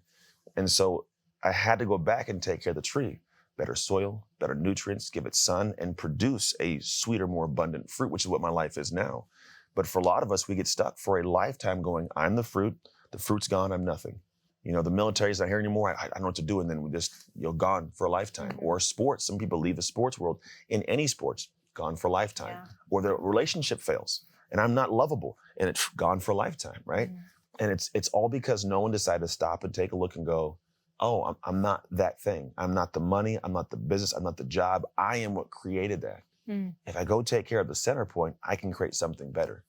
And so I had to go back and take care of the tree. Better soil, better nutrients, give it sun, and produce a sweeter, more abundant fruit, which is what my life is now. But for a lot of us, we get stuck for a lifetime going, I'm the fruit's gone, I'm nothing. You know, the military's not here anymore, I don't know what to do, and then we just, gone for a lifetime. Or sports, some people leave the sports world in any sports, gone for a lifetime. Or their relationship fails, and I'm not lovable, and it's gone for a lifetime, right? And it's all because no one decided to stop and take a look and go, oh, I'm not that thing. I'm not the money, I'm not the business, I'm not the job, I am what created that. If I go take care of the center point, I can create something better.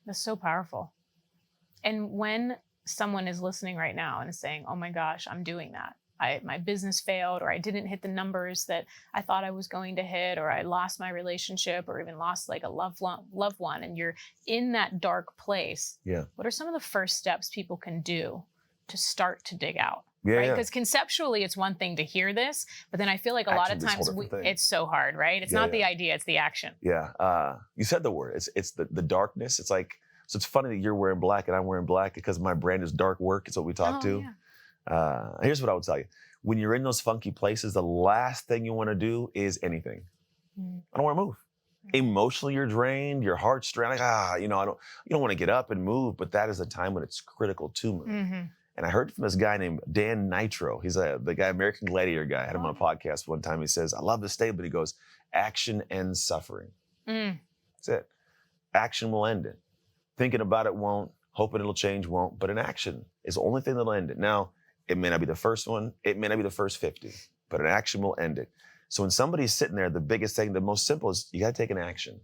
That's so powerful. And when someone is listening right now and is saying, oh my gosh, I'm doing that. My business failed, or I didn't hit the numbers that I thought I was going to hit, or I lost my relationship, or even lost like a loved one, and you're in that dark place. What are some of the first steps people can do to start to dig out? Right? Because conceptually, it's one thing to hear this, but then I feel like a lot of times it's so hard, right? It's not the idea, it's the action.
You said the word. It's the darkness. It's like, so it's funny that you're wearing black and I'm wearing black because my brand is dark work. It's what we talk to. Here's what I would tell you. When you're in those funky places, the last thing you want to do is anything. I don't want to move. Emotionally, you're drained, your heart's drained. Like, you don't want to get up and move, but that is the time when it's critical to move. And I heard from this guy named Dan Nitro. He's the guy, American Gladiator guy. I had him on a podcast one time. He says, I love this statement. He goes, action ends suffering. That's it. Action will end it. Thinking about it won't. Hoping it'll change won't. But an action is the only thing that'll end it. Now, it may not be the first one. It may not be the first 50. But an action will end it. So when somebody's sitting there, the biggest thing, the most simple is you got to take an action.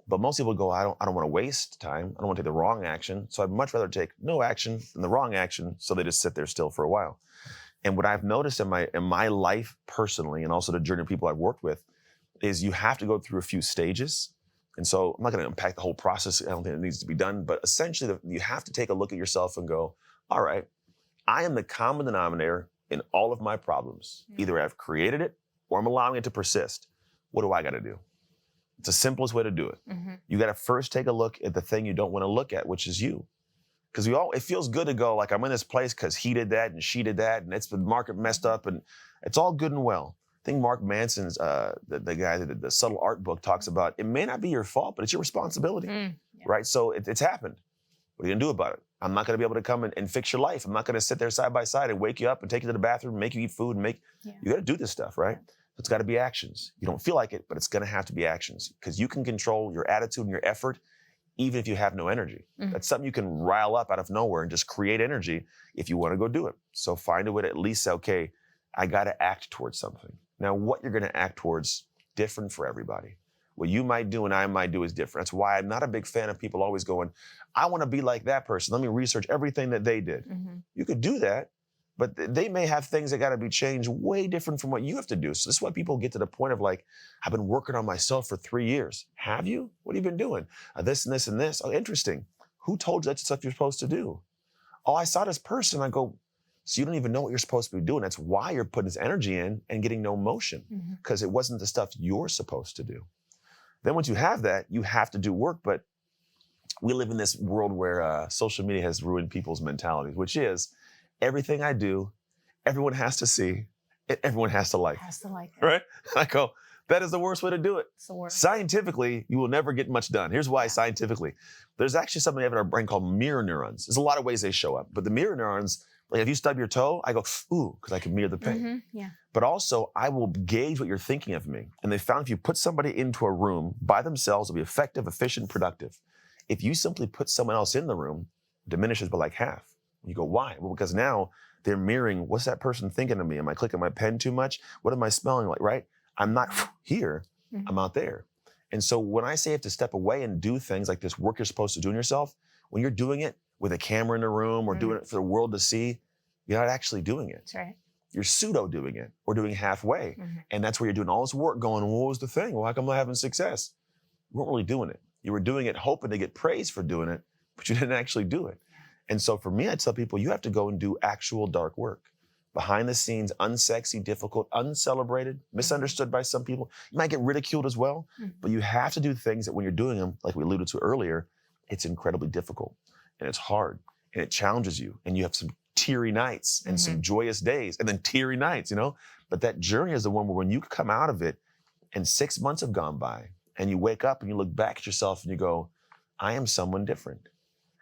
But most people go, I don't want to waste time. I don't want to take the wrong action. So I'd much rather take no action than the wrong action. So they just sit there still for a while. And what I've noticed in my life personally, and also the journey of people I've worked with, is you have to go through a few stages. And so I'm not going to unpack the whole process. I don't think it needs to be done. But essentially, you have to take a look at yourself and go, all right, I am the common denominator in all of my problems. Either I've created it or I'm allowing it to persist. What do I got to do? It's the simplest way to do it. You got to first take a look at the thing you don't want to look at, which is you. Because it feels good to go, like, I'm in this place because he did that and she did that, and it's the market messed up, and it's all good and well. I think Mark Manson's, the guy that did the Subtle Art book, talks about it may not be your fault, but it's your responsibility, right? So it's happened. What are you going to do about it? I'm not going to be able to come and fix your life. I'm not going to sit there side by side and wake you up and take you to the bathroom, make you eat food, you got to do this stuff, right? It's got to be actions. You don't feel like it, but it's going to have to be actions, because you can control your attitude and your effort even if you have no energy. That's something you can rile up out of nowhere and just create energy if you want to go do it. So find a way to at least say, okay, I got to act towards something. Now, what you're going to act towards, different for everybody. What you might do and I might do is different. That's why I'm not a big fan of people always going, I want to be like that person. Let me research everything that they did. You could do that, but they may have things that got to be changed way different from what you have to do. So this is why people get to the point of like, I've been working on myself for 3 years. Have you? What have you been doing? This and this and this. Oh, interesting. Who told you that's stuff you're supposed to do? Oh, I saw this person. I go, so you don't even know what you're supposed to be doing. That's why you're putting this energy in and getting no motion, because it wasn't the stuff you're supposed to do. Then once you have that, you have to do work. But we live in this world where social media has ruined people's mentalities, which is everything I do, everyone has to see, everyone has to like.
Has to like it.
Right? I go, that is the worst way to do it.
It's the worst.
Scientifically, you will never get much done. Here's why scientifically. There's actually something we have in our brain called mirror neurons. There's a lot of ways they show up. But the mirror neurons, like if you stub your toe, I go, ooh, because I can mirror the pain.
Yeah.
But also, I will gauge what you're thinking of me. And they found if you put somebody into a room by themselves, it'll be effective, efficient, productive. If you simply put someone else in the room, it diminishes by like half. You go, why? Well, because now they're mirroring, what's that person thinking of me? Am I clicking my pen too much? What am I smelling like, right? I'm not here, I'm out there. And so when I say you have to step away and do things like this work you're supposed to do in yourself, when you're doing it with a camera in the room or doing it for the world to see, you're not actually doing it.
That's right.
You're pseudo doing it or doing halfway. And that's where you're doing all this work going, what was the thing? Well, how come I'm not having success? You weren't really doing it. You were doing it hoping to get praise for doing it, but you didn't actually do it. And so for me, I tell people, you have to go and do actual dark work. Behind the scenes, unsexy, difficult, uncelebrated, misunderstood by some people. You might get ridiculed as well, but you have to do things that when you're doing them, like we alluded to earlier, it's incredibly difficult and it's hard and it challenges you and you have some teary nights and some joyous days and then teary nights, you know? But that journey is the one where when you come out of it and 6 months have gone by and you wake up and you look back at yourself and you go, I am someone different.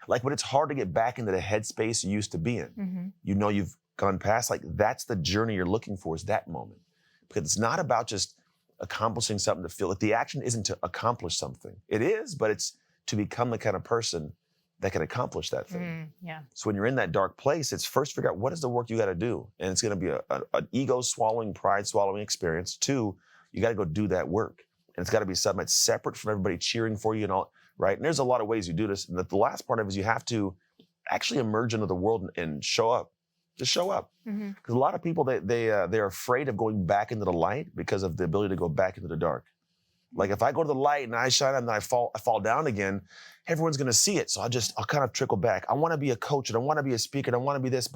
Like when it's hard to get back into the headspace you used to be in, you know you've gone past, like that's the journey you're looking for is that moment. Because it's not about just accomplishing something to feel like the action isn't to accomplish something. It is, but it's to become the kind of person that can accomplish that thing. So when you're in that dark place, it's first figure out what is the work you got to do. And it's going to be an ego swallowing, pride swallowing experience. 2, you got to go do that work. And it's got to be something that's separate from everybody cheering for you and all, right? And there's a lot of ways you do this. And the last part of it is you have to actually emerge into the world and show up. Just show up. Because a lot of people, they're afraid of going back into the light because of the ability to go back into the dark. Like if I go to the light and I shine and then I fall down again, everyone's going to see it. So I'll kind of trickle back. I want to be a coach and I want to be a speaker and I want to be this,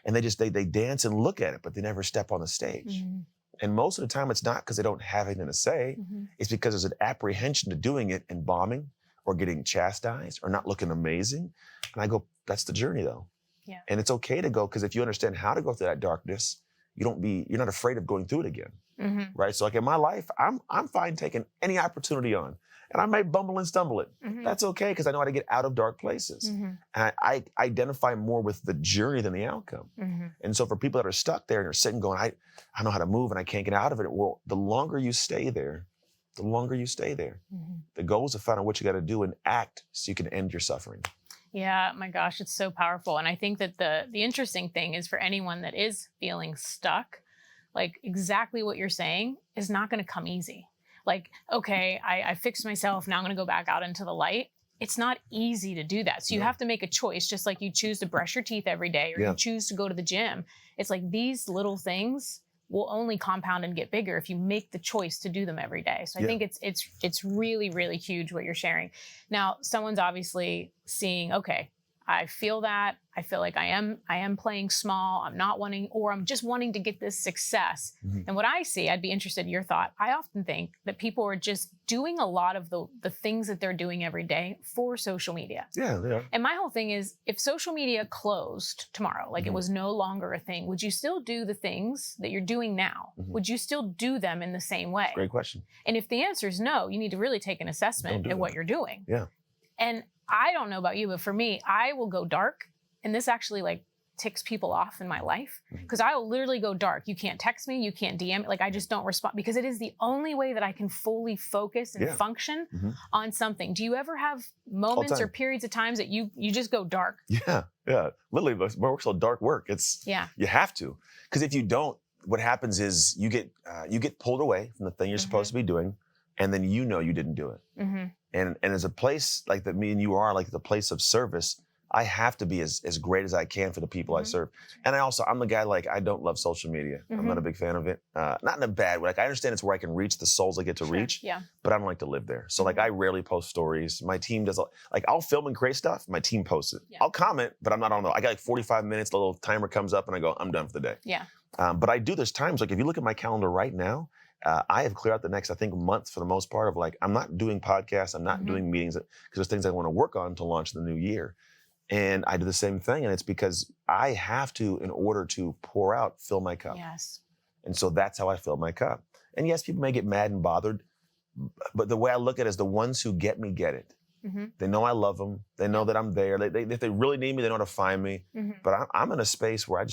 and they dance and look at it, but they never step on the stage. And most of the time it's not because they don't have anything to say. It's because there's an apprehension to doing it and bombing or getting chastised or not looking amazing. And I go, that's the journey though. And it's okay to go, because if you understand how to go through that darkness, you're not afraid of going through it again. Right? So like in my life, I'm fine taking any opportunity on. And I may bumble and stumble it. That's okay, because I know how to get out of dark places. And I identify more with the journey than the outcome. And so for people that are stuck there and are sitting going, I know how to move and I can't get out of it. Well, the longer you stay there, the goal is to find out what you got to do and act so you can end your suffering.
Yeah, my gosh, it's so powerful. And I think that the interesting thing is for anyone that is feeling stuck, like exactly what you're saying is not going to come easy. Like, okay, I fixed myself. Now I'm going to go back out into the light. It's not easy to do that. So you have to make a choice, just like you choose to brush your teeth every day or you choose to go to the gym. It's like these little things will only compound and get bigger if you make the choice to do them every day. So I think it's really, really huge what you're sharing. Now, someone's obviously seeing, okay, I feel that. I feel like I am playing small. I'm not wanting, or I'm just wanting to get this success. And what I see, I'd be interested in your thought. I often think that people are just doing a lot of the things that they're doing every day for social media.
Yeah, they are.
And my whole thing is, if social media closed tomorrow, like it was no longer a thing, would you still do the things that you're doing now? Would you still do them in the same way?
Great question.
And if the answer is no, you need to really take an assessment at what you're doing.
Yeah.
And I don't know about you, but for me, I will go dark. And this actually like ticks people off in my life because I will literally go dark. You can't text me. You can't DM. Like I just don't respond because it is the only way that I can fully focus and function on something. Do you ever have moments or periods of times that you just go dark?
Yeah. Literally, my work's called dark work. You have to, because if you don't, what happens is you get pulled away from the thing you're supposed to be doing. and then you know you didn't do it.
Mm-hmm.
And as a place like that me and you are, like the place of service, I have to be as great as I can for the people I serve. And I'm the guy, like, I don't love social media. I'm not a big fan of it. Not in a bad way. Like, I understand it's where I can reach the souls I get to reach, but I don't like to live there. So like, I rarely post stories. My team does, like, I'll film and create stuff. My team posts it. I'll comment, but I'm not on I got like 45 minutes, the little timer comes up and I go, I'm done for the day.
Yeah.
But I do, there's times, like if you look at my calendar right now, I have cleared out the next, I think, month for the most part of like, I'm not doing podcasts. I'm not doing meetings because there's things I want to work on to launch the new year. And I do the same thing. And it's because I have to, in order to pour out, fill my cup.
Yes.
And so that's how I fill my cup. And yes, people may get mad and bothered, but the way I look at it is the ones who get me get it. They know I love them. They know that I'm there. If they really need me, they know how to find me. But I'm in a space where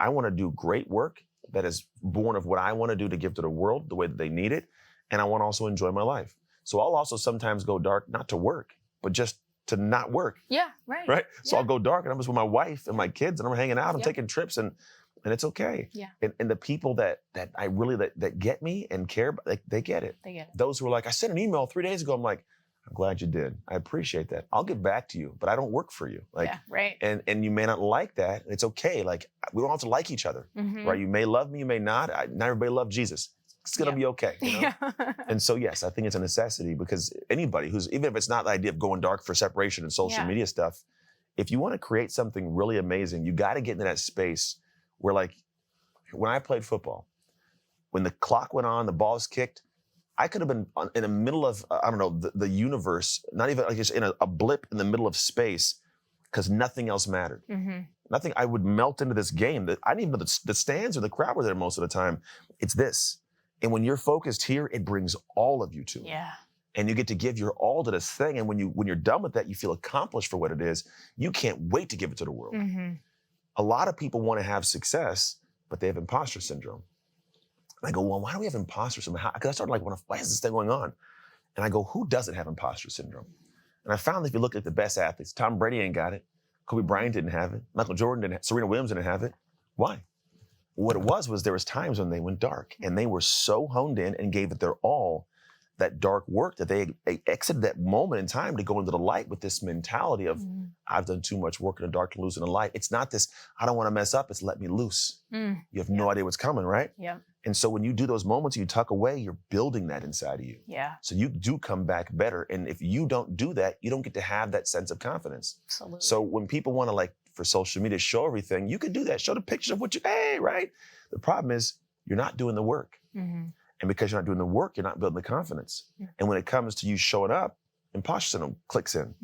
I want to do great work that is born of what I want to do to give to the world the way that they need it. And I want to also enjoy my life. So I'll also sometimes go dark, not to work, but just to not work.
Yeah, right.
Right? So I'll go dark and I'm just with my wife and my kids and I'm hanging out, I'm taking trips and it's okay.
Yeah.
And the people that I really, that get me and care, they get it.
They get it.
Those who are like, I sent an email 3 days ago. I'm like, I'm glad you did. I appreciate that. I'll get back to you, but I don't work for you. Like,
right.
And you may not like that. And it's okay. Like, we don't have to like each other, right? You may love me, you may not. Not everybody loves Jesus. It's going to be okay. You know? And so, yes, I think it's a necessity because anybody even if it's not the idea of going dark for separation and social media stuff, if you want to create something really amazing, you got to get into that space where, like, when I played football, when the clock went on, the ball was kicked, I could have been in the middle of, I don't know, the universe, not even like just in a blip in the middle of space because nothing else mattered. Nothing, I would melt into this game. That I didn't even know the stands or the crowd were there most of the time. It's this. And when you're focused here, it brings all of you to it.
Yeah.
And you get to give your all to this thing. And when you're done with that, you feel accomplished for what it is. You can't wait to give it to the world. A lot of people want to have success, but they have imposter syndrome. And I go, well, why do we have imposter syndrome? Because I started like, why is this thing going on? And I go, who doesn't have imposter syndrome? And I found that if you look at the best athletes, Tom Brady ain't got it. Kobe Bryant didn't have it. Michael Jordan didn't have it. Serena Williams didn't have it. Why? What it was there was times when they went dark and they were so honed in and gave it their all, that dark work, that they exited that moment in time to go into the light with this mentality of, I've done too much work in the dark to lose in the light. It's not this, I don't want to mess up, it's let me loose. You have no idea what's coming, right?
Yeah.
And so when you do those moments, you tuck away, you're building that inside of you.
Yeah.
So you do come back better. And if you don't do that, you don't get to have that sense of confidence.
Absolutely.
So when people want to, like, for social media, show everything, you can do that. Show the picture of what right? The problem is you're not doing the work. And because you're not doing the work, you're not building the confidence. And when it comes to you showing up, imposter syndrome clicks in.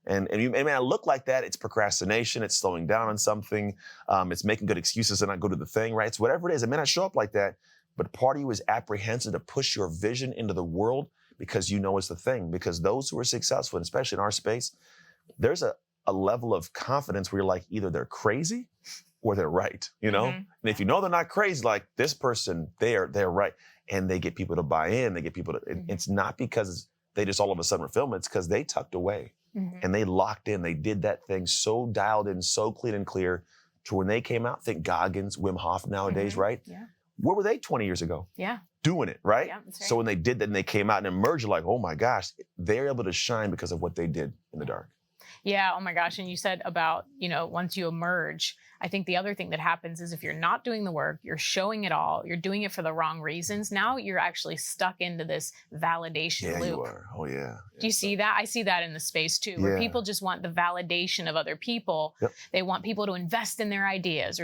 And it may not look like that. It's procrastination. It's slowing down on something. It's making good excuses and not go to the thing, right? It's whatever it is. It may not show up like that, but part of you is apprehensive to push your vision into the world because you know it's the thing. Because those who are successful, and especially in our space, there's a level of confidence where you're like, either they're crazy or they're right, you know? And if you know they're not crazy, like this person, they're right. And they get people to buy in, they get people to, it's not because they just all of a sudden were filming, it's because they tucked away and they locked in. They did that thing so dialed in, so clean and clear to when they came out, think Goggins, Wim Hof nowadays, right?
Yeah.
Where were they 20 years ago?
Yeah.
Doing it, right?
Yeah, that's right.
So when they did that and they came out and emerged, you're like, oh my gosh, they're able to shine because of what they did in the dark.
Yeah. Oh my gosh. And you said about, once you emerge, I think the other thing that happens is if you're not doing the work, you're showing it all, you're doing it for the wrong reasons. Now you're actually stuck into this validation loop.
You are. Oh yeah.
Do you see that? I see that in the space too, where people just want the validation of other people. They want people to invest in their ideas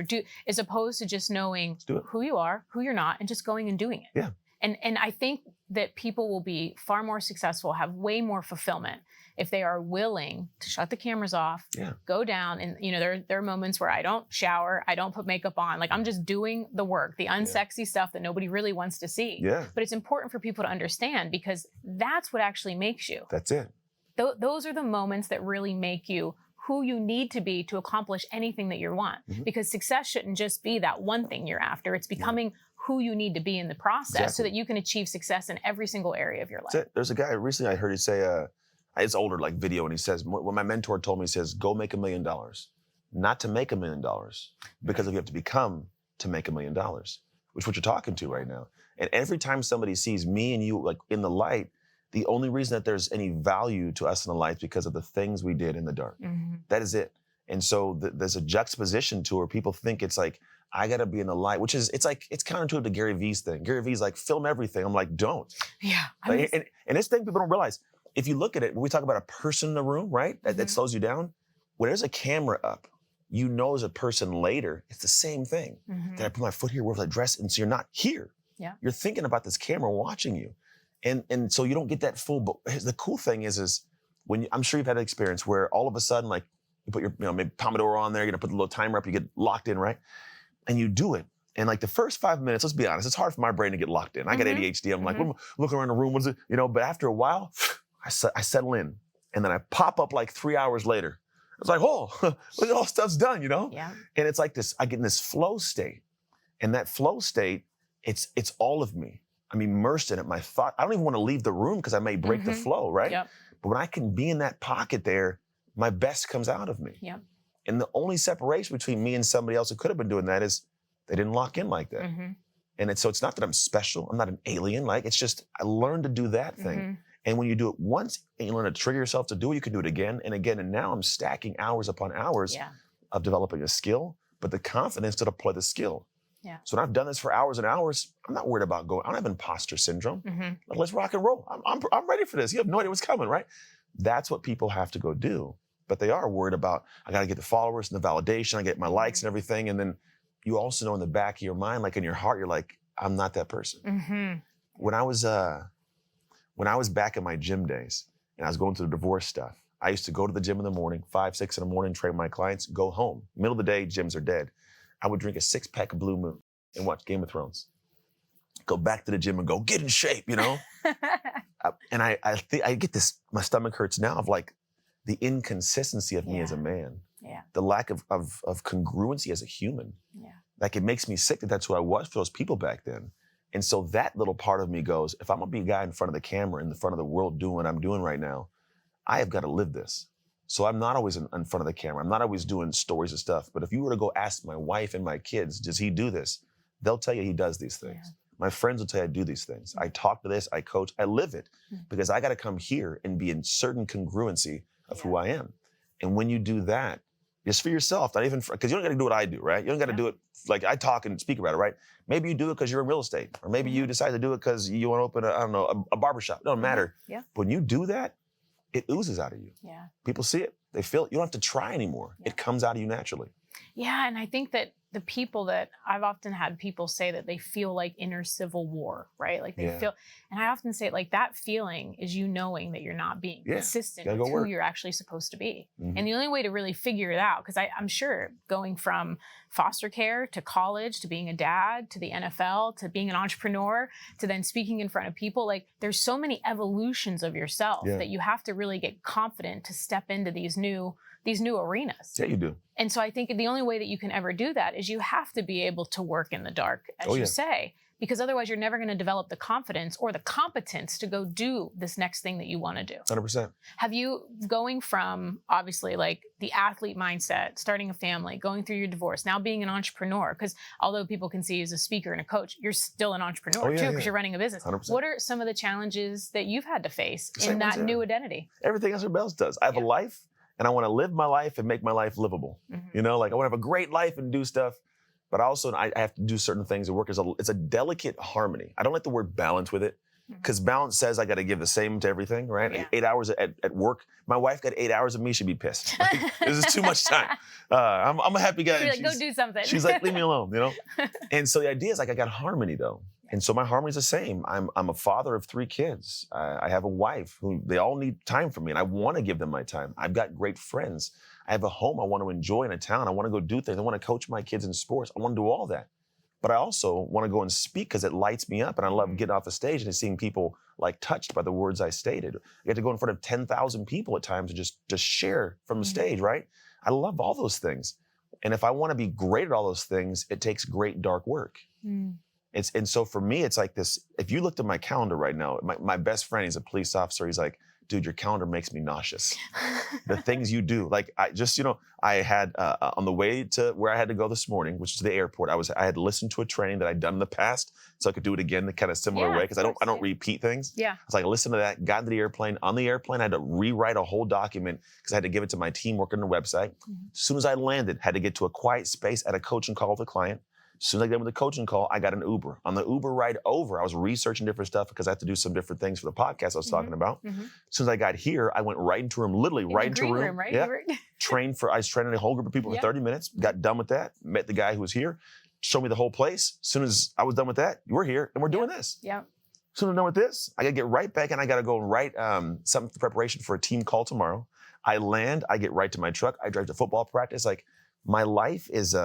as opposed to just knowing who you are, who you're not, and just going and doing it.
Yeah.
And I think that people will be far more successful, have way more fulfillment if they are willing to shut the cameras off, go down. And, there are moments where I don't shower, I don't put makeup on. Like I'm just doing the work, the unsexy stuff that nobody really wants to see.
Yeah.
But it's important for people to understand because that's what actually makes you.
That's it.
Those are the moments that really make you who you need to be to accomplish anything that you want. Because success shouldn't just be that one thing you're after. It's becoming who you need to be in the process so that you can achieve success in every single area of your life.
There's a guy recently I heard he say, it's older like video, and he says, when my mentor told me, he says, go make $1 million, not to make $1 million, because if you have to become to make $1 million, which is what you're talking to right now. And every time somebody sees me and you like in the light, the only reason that there's any value to us in the light is because of the things we did in the dark. That is it. And so there's a juxtaposition to where people think it's like, I got to be in the light, which is, it's counterintuitive to Gary Vee's thing. Gary Vee's like, film everything. I'm like, don't.
Yeah.
Like, and this thing people don't realize, if you look at it, when we talk about a person in the room, right, that slows you down, when there's a camera up, you know as a person later, it's the same thing. Did I put my foot here? Where was I dressed? And so you're not here.
Yeah.
You're thinking about this camera watching you. And so you don't get that full, but the cool thing is when I'm sure you've had an experience where all of a sudden, like, you put your, maybe Pomodoro on there, you're gonna put the little timer up, you get locked in, right? And you do it. And like the first 5 minutes, let's be honest, it's hard for my brain to get locked in. I got ADHD. I'm like, looking around the room, what is it? But after a while, I settle in. And then I pop up like 3 hours later. It's like, oh, look at all stuff's done,
Yeah.
And it's like this, I get in this flow state. And that flow state, it's all of me. I'm immersed in it. My thought, I don't even want to leave the room because I may break the flow, right?
Yep.
But when I can be in that pocket there, my best comes out of me.
Yep.
And the only separation between me and somebody else who could have been doing that is they didn't lock in like that. And so it's not that I'm special. I'm not an alien. Like, it's just, I learned to do that thing. And when you do it once and you learn to trigger yourself to do it, you can do it again and again. And now I'm stacking hours upon hours of developing a skill, but the confidence to deploy the skill.
Yeah.
So when I've done this for hours and hours, I'm not worried about going, I don't have imposter syndrome. Like, let's rock and roll. I'm ready for this. You have no idea what's coming, right? That's what people have to go do. But they are worried about, I got to get the followers and the validation, I get my likes and everything. And then you also know in the back of your mind, like in your heart, you're like, I'm not that person. When I was back in my gym days and I was going through the divorce stuff, I used to go to the gym in the morning, 5, 6 in the morning, train my clients, go home. Middle of the day, gyms are dead. I would drink a 6-pack of Blue Moon and watch Game of Thrones. Go back to the gym and go, get in shape, And I get this, my stomach hurts now of like the inconsistency of me as a man.
Yeah.
The lack of congruency as a human.
Yeah.
Like, it makes me sick that that's who I was for those people back then. And so that little part of me goes, if I'm gonna be a guy in front of the camera, in the front of the world doing what I'm doing right now, I have got to live this. So I'm not always in front of the camera. I'm not always doing stories and stuff. But if you were to go ask my wife and my kids, does he do this? They'll tell you he does these things. Yeah. My friends will tell you I do these things. I talk to this, I coach, I live it because I got to come here and be in certain congruency of who I am. And when you do that, just for yourself, not even because you don't got to do what I do, right? You don't got to do it like I talk and speak about it, right? Maybe you do it because you're in real estate, or maybe you decide to do it because you want to open a barbershop. It don't matter.
Yeah.
But when you do that, it oozes out of you.
Yeah.
People see it. They feel it. You don't have to try anymore.
Yeah.
It comes out of you naturally.
Yeah, and I think that the people that I've often had people say that they feel like inner civil war, right? Like they feel, and I often say like that feeling is you knowing that you're not being consistent with who you're actually supposed to be. And the only way to really figure it out, because I'm sure going from foster care to college, to being a dad, to the NFL, to being an entrepreneur, to then speaking in front of people, like there's so many evolutions of yourself that you have to really get confident to step into these new arenas.
Yeah, you do.
And so I think the only way that you can ever do that is you have to be able to work in the dark, as you say, because otherwise you're never going to develop the confidence or the competence to go do this next thing that you want to do.
100%.
Have you, going from obviously like the athlete mindset, starting a family, going through your divorce, now being an entrepreneur, because although people can see you as a speaker and a coach, you're still an entrepreneur too, because you're running a business. 100%. What are some of the challenges that you've had to face in that new identity? Everything
everybody else does. I have a life. And I want to live my life and make my life livable. Like I want to have a great life and do stuff, but also I have to do certain things to work it's a delicate harmony. I don't like the word balance with it because balance says I got to give the same to everything, right? Yeah. 8 hours at work. My wife got 8 hours of me, she'd be pissed. Like, this is too much time. I'm a happy guy.
You're like, go do something.
She's like, leave me alone, And so the idea is like I got harmony though. And so my harmony is the same. I'm a father of 3 kids. I have a wife who they all need time from me, and I want to give them my time. I've got great friends. I have a home I want to enjoy in a town. I want to go do things. I want to coach my kids in sports. I want to do all that. But I also want to go and speak because it lights me up, and I love getting off the stage and seeing people like touched by the words I stated. I get to go in front of 10,000 people at times and just share from the stage, right? I love all those things. And if I want to be great at all those things, it takes great dark work. And so for me, it's like this. If you looked at my calendar right now, my best friend, he's a police officer. He's like, dude, your calendar makes me nauseous. The things you do, like I had on the way to where I had to go this morning, which is to the airport. I had listened to a training that I'd done in the past, so I could do it again the kind of similar way because I don't repeat things.
Yeah.
It's like I listened to that, got into the airplane. On the airplane, I had to rewrite a whole document because I had to give it to my team working on the website. As soon as I landed, had to get to a quiet space at a coaching call with a client. As soon as I got with the coaching call, I got an Uber. On the Uber ride over, I was researching different stuff because I had to do some different things for the podcast I was talking about. As soon as I got here, I went right into a room, literally right into a room.
Right?
Yeah. I was training a whole group of people for 30 minutes, got done with that, met the guy who was here, showed me the whole place. As soon as I was done with that, we're here and we're doing this.
Yeah.
As soon as I'm done with this, I got to get right back and I got to go and write something for preparation for a team call tomorrow. I land, I get right to my truck, I drive to football practice. Like my life is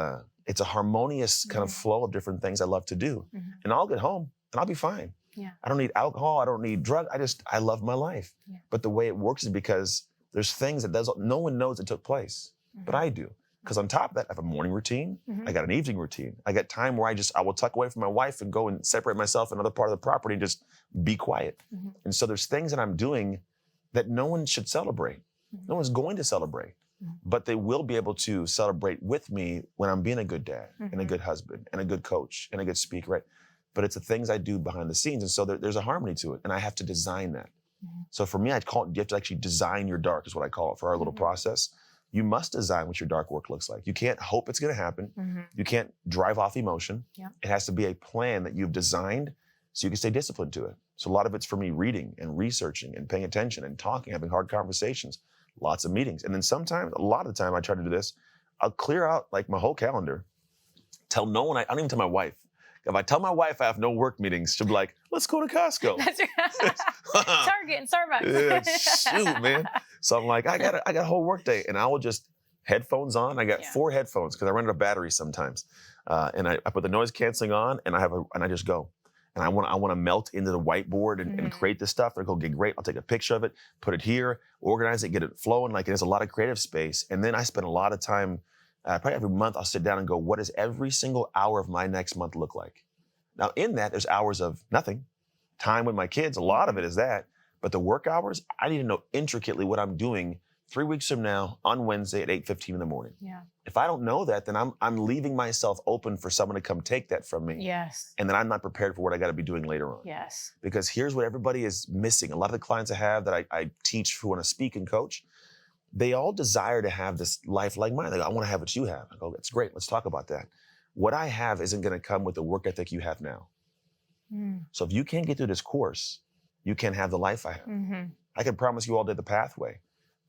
it's a harmonious kind of flow of different things I love to do. And I'll get home and I'll be fine.
Yeah.
I don't need alcohol. I don't need drug. I love my life. Yeah. But the way it works is because there's things that no one knows it took place, but I do. Because on top of that, I have a morning routine. I got an evening routine. I got time where I will tuck away from my wife and go and separate myself in another part of the property and just be quiet. And so there's things that I'm doing that no one should celebrate. No one's going to celebrate. But they will be able to celebrate with me when I'm being a good dad and a good husband and a good coach and a good speaker, right? But it's the things I do behind the scenes. And so there's a harmony to it. And I have to design that. So for me, I'd call it, you have to actually design your dark is what I call it for our little process. You must design what your dark work looks like. You can't hope it's going to happen. You can't drive off emotion. Yeah. It has to be a plan that you've designed so you can stay disciplined to it. So a lot of it's for me reading and researching and paying attention and talking, having hard conversations. Lots of meetings. And then sometimes, a lot of the time I try to do this, I'll clear out like my whole calendar, tell no one, I don't even tell my wife. If I tell my wife I have no work meetings, she'll be like, let's go to Costco.
That's right. Target and Starbucks.
Yeah, shoot, man. So I'm like, I got a whole work day. And I will just headphones on. I got 4 headphones because I run out of batteries sometimes. And I put the noise canceling on and I just go. And I want to melt into the whiteboard and create this stuff. They're going, okay, great. I'll take a picture of it, put it here, organize it, get it flowing. Like there's a lot of creative space. And then I spend a lot of time, probably every month, I'll sit down and go, what does every single hour of my next month look like? Now in that, there's hours of nothing, time with my kids. A lot of it is that. But the work hours, I need to know intricately what I'm doing 3 weeks from now on Wednesday at 8:15 in the morning. Yeah. If I don't know that, then I'm leaving myself open for someone to come take that from me.
Yes.
And then I'm not prepared for what I got to be doing later on.
Yes.
Because here's what everybody is missing. A lot of the clients I have that I teach who want to speak and coach, they all desire to have this life like mine. They go, I want to have what you have. I go, that's great. Let's talk about that. What I have isn't going to come with the work ethic you have now. So if you can't get through this course, you can't have the life I have. I can promise you all day the pathway.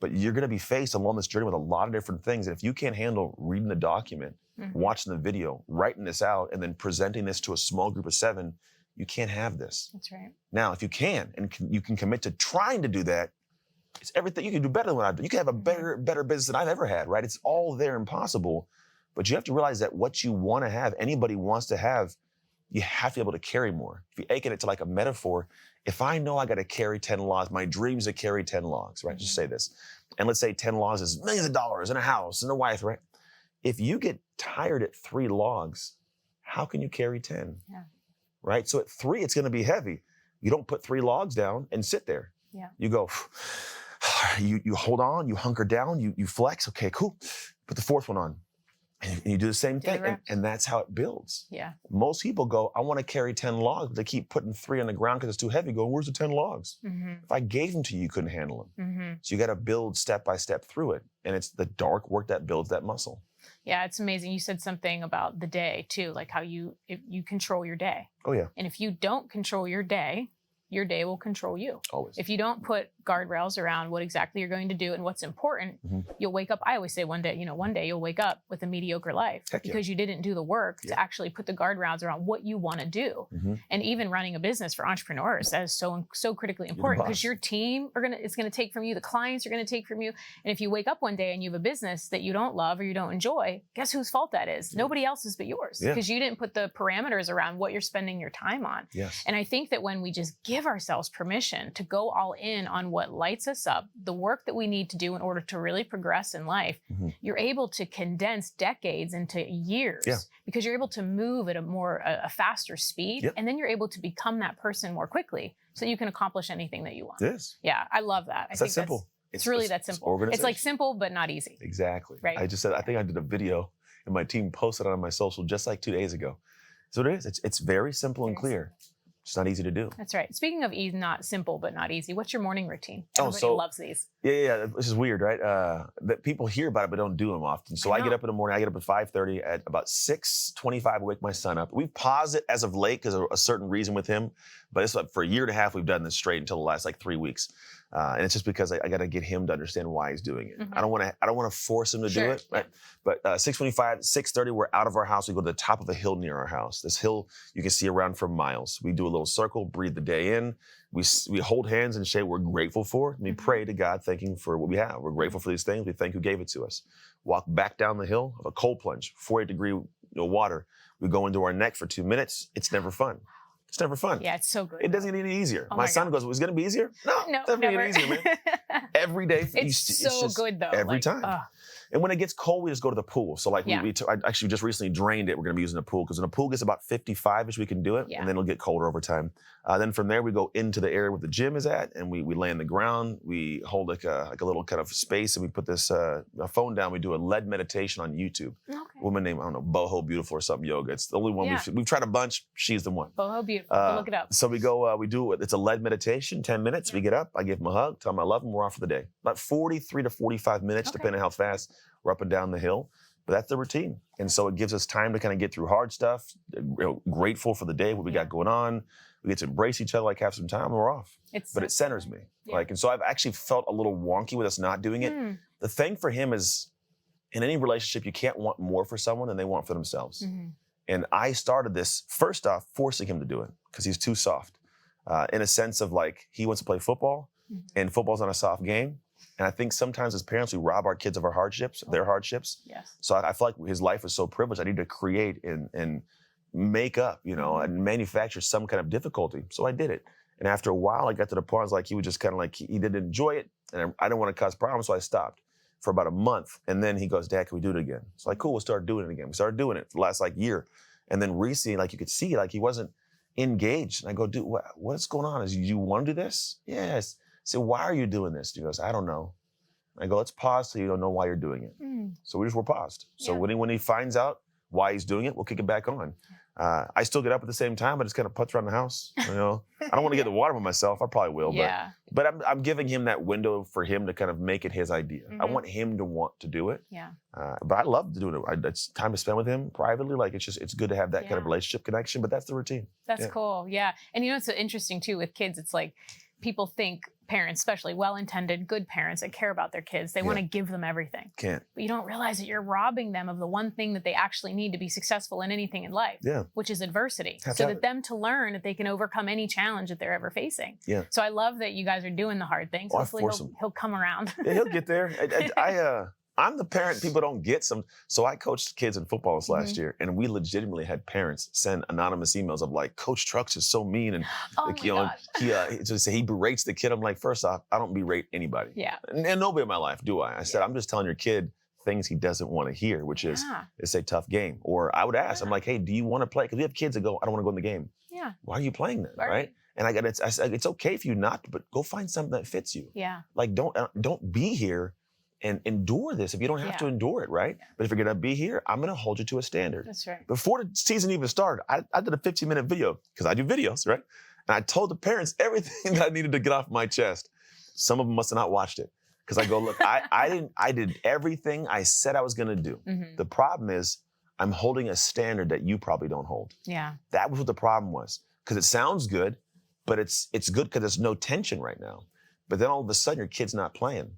But you're going to be faced along this journey with a lot of different things. And if you can't handle reading the document, watching the video, writing this out, and then presenting this to a small group of 7, you can't have this.
That's right.
Now, if you can, and you can commit to trying to do that, it's everything. You can do better than what I do. You can have a better business than I've ever had, right? It's all there and possible. But you have to realize that what you want to have, anybody wants to have, you have to be able to carry more. If you akin it to like a metaphor, if I know I got to carry 10 logs, my dream is to carry 10 logs, right? Just say this. And let's say 10 logs is millions of dollars and a house and a wife, right? If you get tired at 3 logs, how can you carry 10? Yeah. Right? So at 3, it's going to be heavy. You don't put 3 logs down and sit there. Yeah. You go, you hold on, you hunker down, you flex. Okay, cool. Put the 4th one on. And you do the same thing, and that's how it builds. Yeah. Most people go, I want to carry 10 logs, but they keep putting 3 on the ground because it's too heavy. Go, where's the 10 logs? If I gave them to you, you couldn't handle them. So you got to build step by step through it. And it's the dark work that builds that muscle.
Yeah, it's amazing. You said something about the day too, like how you control your day.
Oh yeah.
And if you don't control your day will control you.
Always.
If you don't put guardrails around what exactly you're going to do and what's important, you'll wake up. I always say one day you'll wake up with a mediocre life because you didn't do the work to actually put the guardrails around what you want to do. And even running a business for entrepreneurs, that is so critically important because your team is going to take from you, the clients are going to take from you. And if you wake up one day and you have a business that you don't love or you don't enjoy, guess whose fault that is? Nobody else's but yours because you didn't put the parameters around what you're spending your time on. And I think that when we just give give ourselves permission to go all in on what lights us up, the work that we need to do in order to really progress in life, you're able to condense decades into years because you're able to move at a faster speed. And then you're able to become that person more quickly so you can accomplish anything that you want.
Yes.
Yeah, I love that.
It's that simple.
It's really that simple. It's like simple, but not easy.
Exactly.
Right.
I just said, I think I did a video and my team posted it on my social just like 2 days ago. So it is. It's very simple and clear. It's not easy to do.
That's right. Speaking of easy, not simple, but not easy, what's your morning routine? Everybody loves these.
Yeah. This is weird, right? That people hear about it, but don't do them often. So I get up in the morning. I get up at 5:30. At about 6:25, I wake my son up. We pause it as of late because of a certain reason with him. But it's like for a year and a half, we've done this straight until the last 3 weeks. And it's just because I got to get him to understand why he's doing it. I don't want to force him to do it. Right? But 6:25, 6:30, we're out of our house. We go to the top of a hill near our house. This hill you can see around for miles. We do a little circle, breathe the day in. We hold hands and say we're grateful for. And we pray to God, thanking for what we have. We're grateful for these things. We thank who gave it to us. Walk back down the hill of a cold plunge, 48-degree water. We go into our neck for 2 minutes. It's never fun. It's never fun.
Yeah, it's so good.
It doesn't get any easier. My son goes, "Was it going to be easier?" No, it's never going to get easier, man. Every day.
It's so good, though.
Every time. And when it gets cold, we just go to the pool. So I actually just recently drained it. We're going to be using the pool because when the pool gets about 55-ish, we can do it. And then it'll get colder over time. Then from there, we go into the area where the gym is at and we lay on the ground. We hold like a little kind of space and we put this phone down. We do a lead meditation on YouTube. Okay. Woman named, I don't know, Boho Beautiful or something yoga. It's the only one we've tried a bunch. She's the one.
Boho Beautiful. Look it up.
So we go, it's a lead meditation, 10 minutes. We get up, I give him a hug, tell him I love him, we're off for the day. About 43 to 45 minutes, depending on how fast we're up and down the hill. But that's the routine. And so it gives us time to kind of get through hard stuff, grateful for the day, what we got going on. We get to embrace each other, have some time, and we're off. But it centers me. And so I've actually felt a little wonky with us not doing it. The thing for him is, in any relationship, you can't want more for someone than they want for themselves. And I started this, first off, forcing him to do it because he's too soft. In a sense of he wants to play football, and football's not a soft game. And I think sometimes as parents, we rob our kids of our hardships, their hardships. Yes. So I feel like his life was so privileged. I need to create and make up, and manufacture some kind of difficulty. So I did it. And after a while, I got to the point, he was just kind of he didn't enjoy it. And I didn't want to cause problems, so I stopped for about a month. And then he goes, "Dad, can we do it again?" So cool, we'll start doing it again. We started doing it for the last year. And then recently, you could see, he wasn't engaged. And I go, "Dude, what's going on? You want to do this?" "Yes." I said, "Why are you doing this?" He goes, "I don't know." I go, "Let's pause so you don't know why you're doing it." So we just were paused. So when he finds out why he's doing it, we'll kick it back on. I still get up at the same time. I just kind of putz around the house. I don't want to get the water by myself. I probably will. But I'm giving him that window for him to kind of make it his idea. I want him to want to do it. But I love to do it. It's time to spend with him privately. It's good to have that kind of relationship connection. But that's the routine.
That's cool. Yeah. And it's interesting too with kids. It's people think parents, especially well-intended, good parents that care about their kids, they want to give them everything.
Can't.
But you don't realize that you're robbing them of the one thing that they actually need to be successful in anything in life, which is adversity. So that them to learn that they can overcome any challenge that they're ever facing. So I love that you guys are doing the hard things. Hopefully he'll come around.
He'll get there. I'm the parent people don't get some. So I coached kids in football this last year, and we legitimately had parents send anonymous emails of Coach Trucks is so mean, and he berates the kid. I'm like, first off, I don't berate anybody. And nobody in my life do I. I said, I'm just telling your kid things he doesn't want to hear, which is it's a tough game. Or I would ask, I'm like, hey, do you want to play? Because we have kids that go, I don't want to go in the game. Why are you playing then? Right? And I said, it's okay for you not to, but go find something that fits you. Don't be here and endure this if you don't have to endure it, right? But if you're going to be here, I'm going to hold you to a standard.
That's right.
Before the season even started, I did a 15-minute video because I do videos, right? And I told the parents everything that I needed to get off my chest. Some of them must have not watched it because I go, look, I did everything I said I was going to do. The problem is I'm holding a standard that you probably don't hold. That was what the problem was because it sounds good, but it's good because there's no tension right now. But then all of a sudden, your kid's not playing,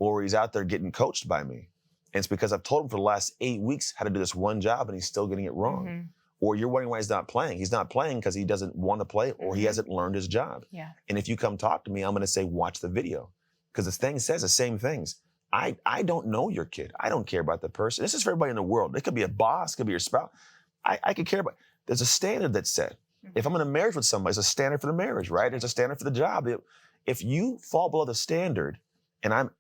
or he's out there getting coached by me. And it's because I've told him for the last 8 weeks how to do this one job, and he's still getting it wrong. Or you're wondering why he's not playing. He's not playing because he doesn't want to play, or he hasn't learned his job. And if you come talk to me, I'm going to say, watch the video. Because the thing says the same things. I don't know your kid. I don't care about the person. This is for everybody in the world. It could be a boss, it could be your spouse. I could care about. There's a standard that's set. If I'm in a marriage with somebody, there's a standard for the marriage, right? There's a standard for the job. If you fall below the standard and I'm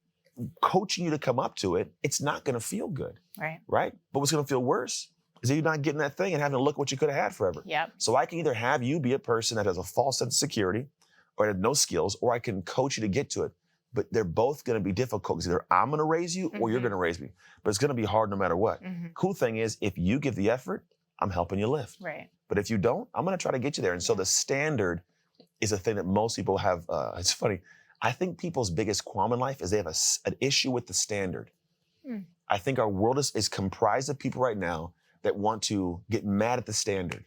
coaching you to come up to it, it's not going to feel good, right? But what's going to feel worse is that you're not getting that thing and having to look what you could have had forever.
Yep.
So I can either have you be a person that has a false sense of security or has no skills, or I can coach you to get to it. But they're both going to be difficult because either I'm going to raise you or you're going to raise me. But it's going to be hard no matter what. Cool thing is, if you give the effort, I'm helping you lift.
Right.
But if you don't, I'm going to try to get you there. And so the standard is a thing that most people have. It's funny. I think people's biggest qualm in life is they have an issue with the standard. I think our world is comprised of people right now that want to get mad at the standard,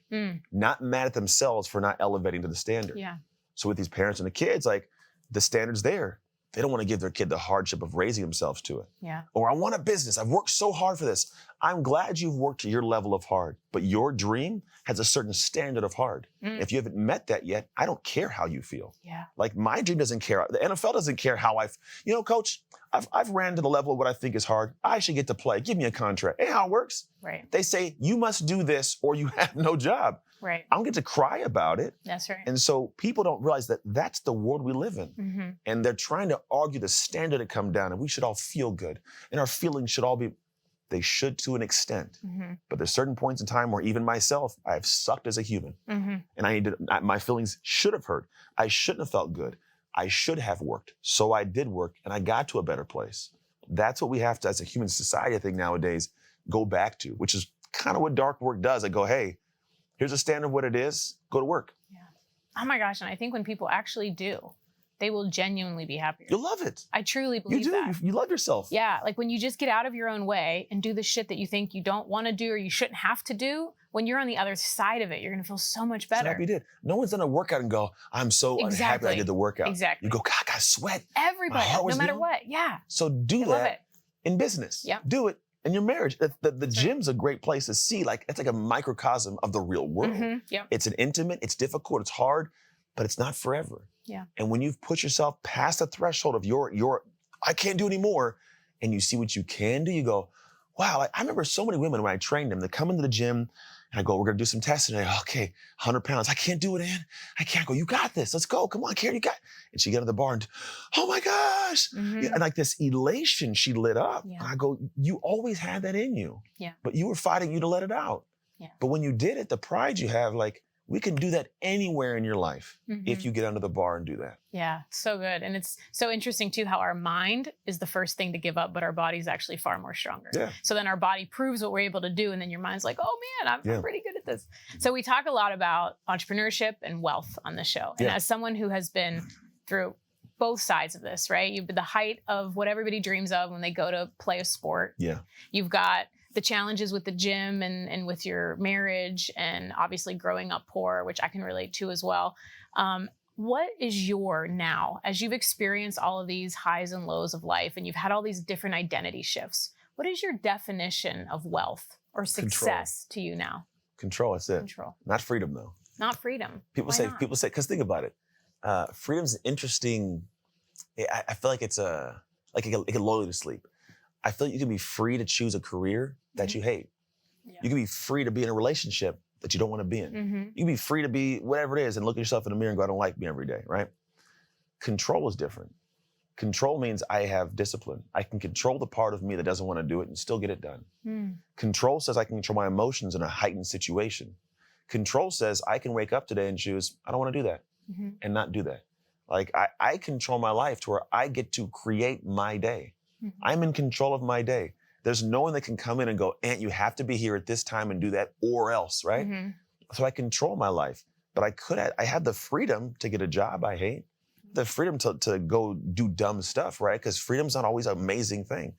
not mad at themselves for not elevating to the standard.
Yeah.
So with these parents and the kids, like, the standard's there. They don't want to give their kid the hardship of raising themselves to it.
Yeah.
Or I want a business. I've worked so hard for this. I'm glad you've worked to your level of hard, but your dream has a certain standard of hard. If you haven't met that yet, I don't care how you feel.
Yeah.
Like, my dream doesn't care. The NFL doesn't care how coach, I've ran to the level of what I think is hard. I should get to play. Give me a contract. Ain't how it works.
Right.
They say you must do this or you have no job.
Right.
I don't get to cry about it.
That's right.
And so people don't realize that that's the world we live in. And they're trying to argue the standard to come down and we should all feel good. And our feelings should all be, they should to an extent. But there's certain points in time where even myself, I have sucked as a human. And my feelings should have hurt. I shouldn't have felt good. I should have worked. So I did work and I got to a better place. That's what we have to, as a human society, I think nowadays, go back to, which is kind of what dark work does. I go, hey, here's a standard of what it is. Go to work.
Yeah. Oh my gosh. And I think when people actually do, they will genuinely be happier.
You'll love it.
I truly believe that.
You love yourself.
Yeah. Like when you just get out of your own way and do the shit that you think you don't want to do or you shouldn't have to do, when you're on the other side of it, you're going to feel so much better.
So happy you did. No one's done a workout and go, I'm so unhappy I did the workout.
Exactly.
You go, God, I got sweat.
Everybody, no matter what. Yeah.
So do that in business.
Yeah.
Do it in your marriage. The gym's a great place to see. Like, it's like a microcosm of the real world.
Yep.
It's an intimate, it's difficult, it's hard, but it's not forever.
Yeah.
And when you've put yourself past the threshold of your I can't do anymore, and you see what you can do, you go, wow. Like, I remember so many women when I trained them, they come into the gym and I go, we're going to do some testing. And I go, okay, 100 pounds. I can't do it, Ann. I can't. Go, you got this. Let's go. Come on, Karen, you got it. And she got to the bar and, oh my gosh. Yeah, and like this elation, she lit up.
Yeah.
And I go, you always had that in you.
Yeah.
But you were fighting you to let it out.
Yeah.
But when you did it, the pride you have, like, we can do that anywhere in your life if you get under the bar and do that.
Yeah, so good. And it's so interesting too how our mind is the first thing to give up, but our body's actually far more stronger.
Yeah.
So then our body proves what we're able to do. And then your mind's like, oh man, I'm pretty good at this. So we talk a lot about entrepreneurship and wealth on the show. And as someone who has been through both sides of this, right? You've been the height of what everybody dreams of when they go to play a sport.
Yeah.
You've got the challenges with the gym and with your marriage and obviously growing up poor, which I can relate to as well. What is your now, as you've experienced all of these highs and lows of life and you've had all these different identity shifts, what is your definition of wealth or success to you now?
Control, that's it.
Control.
Not freedom, though.
Not freedom.
People say, because think about it. Freedom's interesting. I feel like it's like it can lull you to sleep. I feel like you can be free to choose a career that you hate. Yeah. You can be free to be in a relationship that you don't want to be in. You can be free to be whatever it is and look at yourself in the mirror and go, I don't like me every day, right? Control is different. Control means I have discipline. I can control the part of me that doesn't want to do it and still get it done. Control says I can control my emotions in a heightened situation. Control says I can wake up today and choose, I don't want to do that and not do that. Like I control my life to where I get to create my day. I'm in control of my day. There's no one that can come in and go, Aunt, you have to be here at this time and do that or else, right? So I control my life, but I have the freedom to get a job I hate, the freedom to go do dumb stuff, right? Because freedom's not always an amazing thing.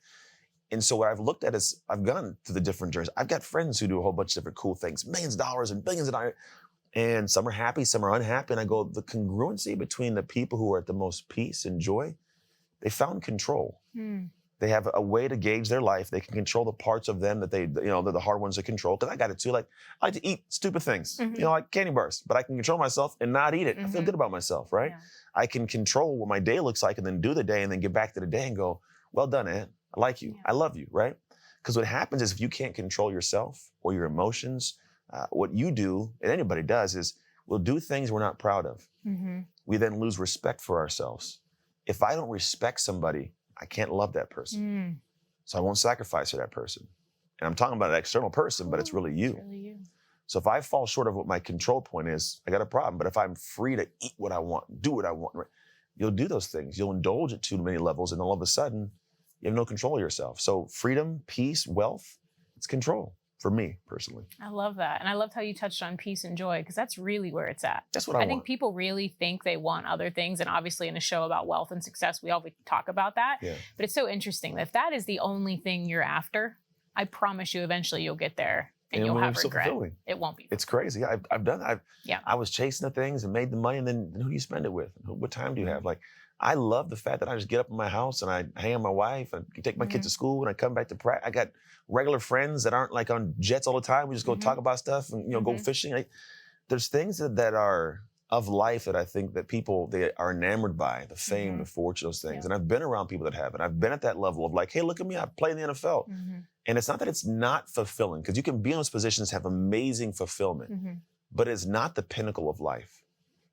And so what I've looked at is I've gone through the different journeys. I've got friends who do a whole bunch of different cool things, millions of dollars and billions of dollars. And some are happy, some are unhappy. And I go, the congruency between the people who are at the most peace and joy, they found control. They have a way to gauge their life. They can control the parts of them that they're the hard ones to control. Because I got it too. Like, I like to eat stupid things, like candy bars, but I can control myself and not eat it. I feel good about myself, right? Yeah. I can control what my day looks like and then do the day and then get back to the day and go, well done, Aunt. I like you. I love you, right? Because what happens is if you can't control yourself or your emotions, what you do, and anybody does, is We'll do things we're not proud of.
Mm-hmm.
We then lose respect for ourselves. If I don't respect somebody, I can't love that person.
Mm.
So I won't sacrifice for that person. And I'm talking about an external person, but it's really you.
It's really you.
So if I fall short of what my control point is, I got a problem. But if I'm free to eat what I want, do what I want, right, you'll do those things. You'll indulge at too many levels, and all of a sudden, you have no control of yourself. So freedom, peace, wealth, it's control for me personally.
I love that. And I loved how you touched on peace and joy, because that's really where it's at.
That's what I want.
I think people really think they want other things. And obviously in a show about wealth and success, we always talk about that.
Yeah.
But it's so interesting that if that is the only thing you're after, I promise you eventually you'll get there and you'll have regret. It won't be.
It's crazy. I've done that.
Yeah.
I was chasing the things and made the money, and then who do you spend it with? What time do you have? Like, I love the fact that I just get up in my house and I hang on my wife and take my kids to school and I come back to practice. I got regular friends that aren't like on jets all the time. We just go talk about stuff and go fishing. Like, there's things that are of life that I think that people, they are enamored by, the fame, the fortune, those things.
Yeah.
And I've been around people that have it. I've been at that level of like, hey, look at me, I play in the NFL. And it's not that it's not fulfilling, because you can be in those positions, have amazing fulfillment, but it's not the pinnacle of life.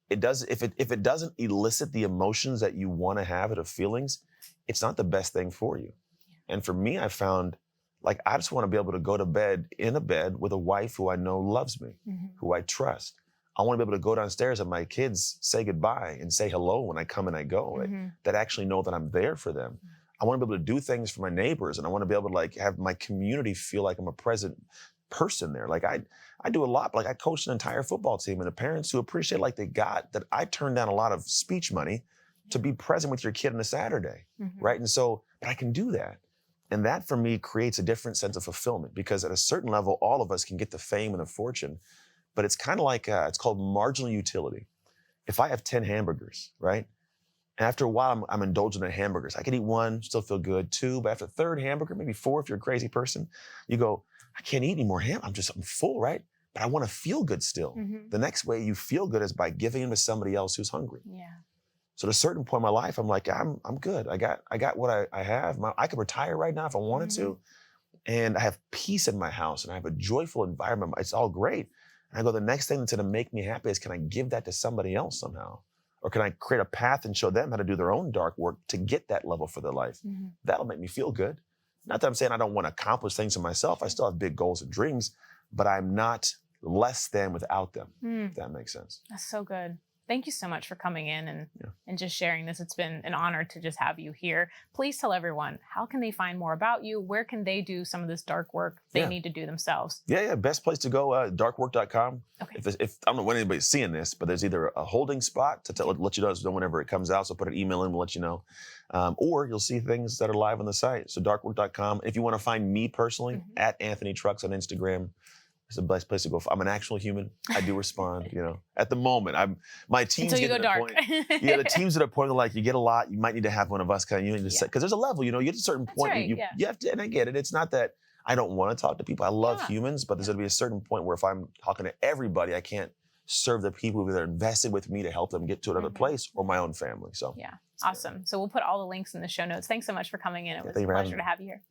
It does, if it doesn't elicit the emotions that you want to have, the feelings, it's not the best thing for you. And for me, I found, like, I just want to be able to go to bed in a bed with a wife who I know loves me, who I trust. I want to be able to go downstairs and my kids say goodbye and say hello when I come and I go, that actually know that I'm there for them. I want to be able to do things for my neighbors, and I want to be able to like have my community feel like I'm a present person there. Like I do a lot, like I coached an entire football team, and the parents who appreciate like they got that I turned down a lot of speech money to be present with your kid on a Saturday, right? And so, but I can do that. And that for me creates a different sense of fulfillment, because at a certain level, all of us can get the fame and the fortune, but it's kind of like, it's called marginal utility. If I have 10 hamburgers, right? And after a while, I'm indulging in hamburgers. I can eat one, still feel good, two, but after the third hamburger, maybe four if you're a crazy person, you go, I can't eat any more ham. I'm full, right? But I want to feel good still. The next way you feel good is by giving them to somebody else who's hungry.
Yeah.
So at a certain point in my life, I'm like, I'm good. I got what I have. I could retire right now if I wanted to. And I have peace in my house and I have a joyful environment. It's all great. And I go, the next thing that's going to make me happy is, can I give that to somebody else somehow? Or can I create a path and show them how to do their own dark work to get that level for their life? That'll make me feel good. Not that I'm saying I don't want to accomplish things for myself. I still have big goals and dreams, but I'm not less than without them, if that makes sense.
That's so good. Thank you so much for coming in and just sharing this. It's been an honor to just have you here. Please tell everyone, how can they find more about you? Where can they do some of this dark work they need to do themselves?
Yeah. Best place to go, darkwork.com.
Okay.
If I don't know when anybody's seeing this, but there's either a holding spot to let you know whenever it comes out. So put an email in, we'll let you know. Or you'll see things that are live on the site. So darkwork.com. If you want to find me personally, at Anthony Trucks on Instagram. It's the best place to go. I'm an actual human. I do respond, At the moment, my team's
until you go dark.
The team's at a point where like you get a lot, you might need to have one of us kind of, because there's a level, you get to a certain point,
right,
you have to, and I get it. It's not that I don't want to talk to people. I love humans, but there's going to be a certain point where if I'm talking to everybody, I can't serve the people who are invested with me to help them get to another place or my own family. So
awesome. So we'll put all the links in the show notes. Thanks so much for coming in. It was a pleasure to have you here.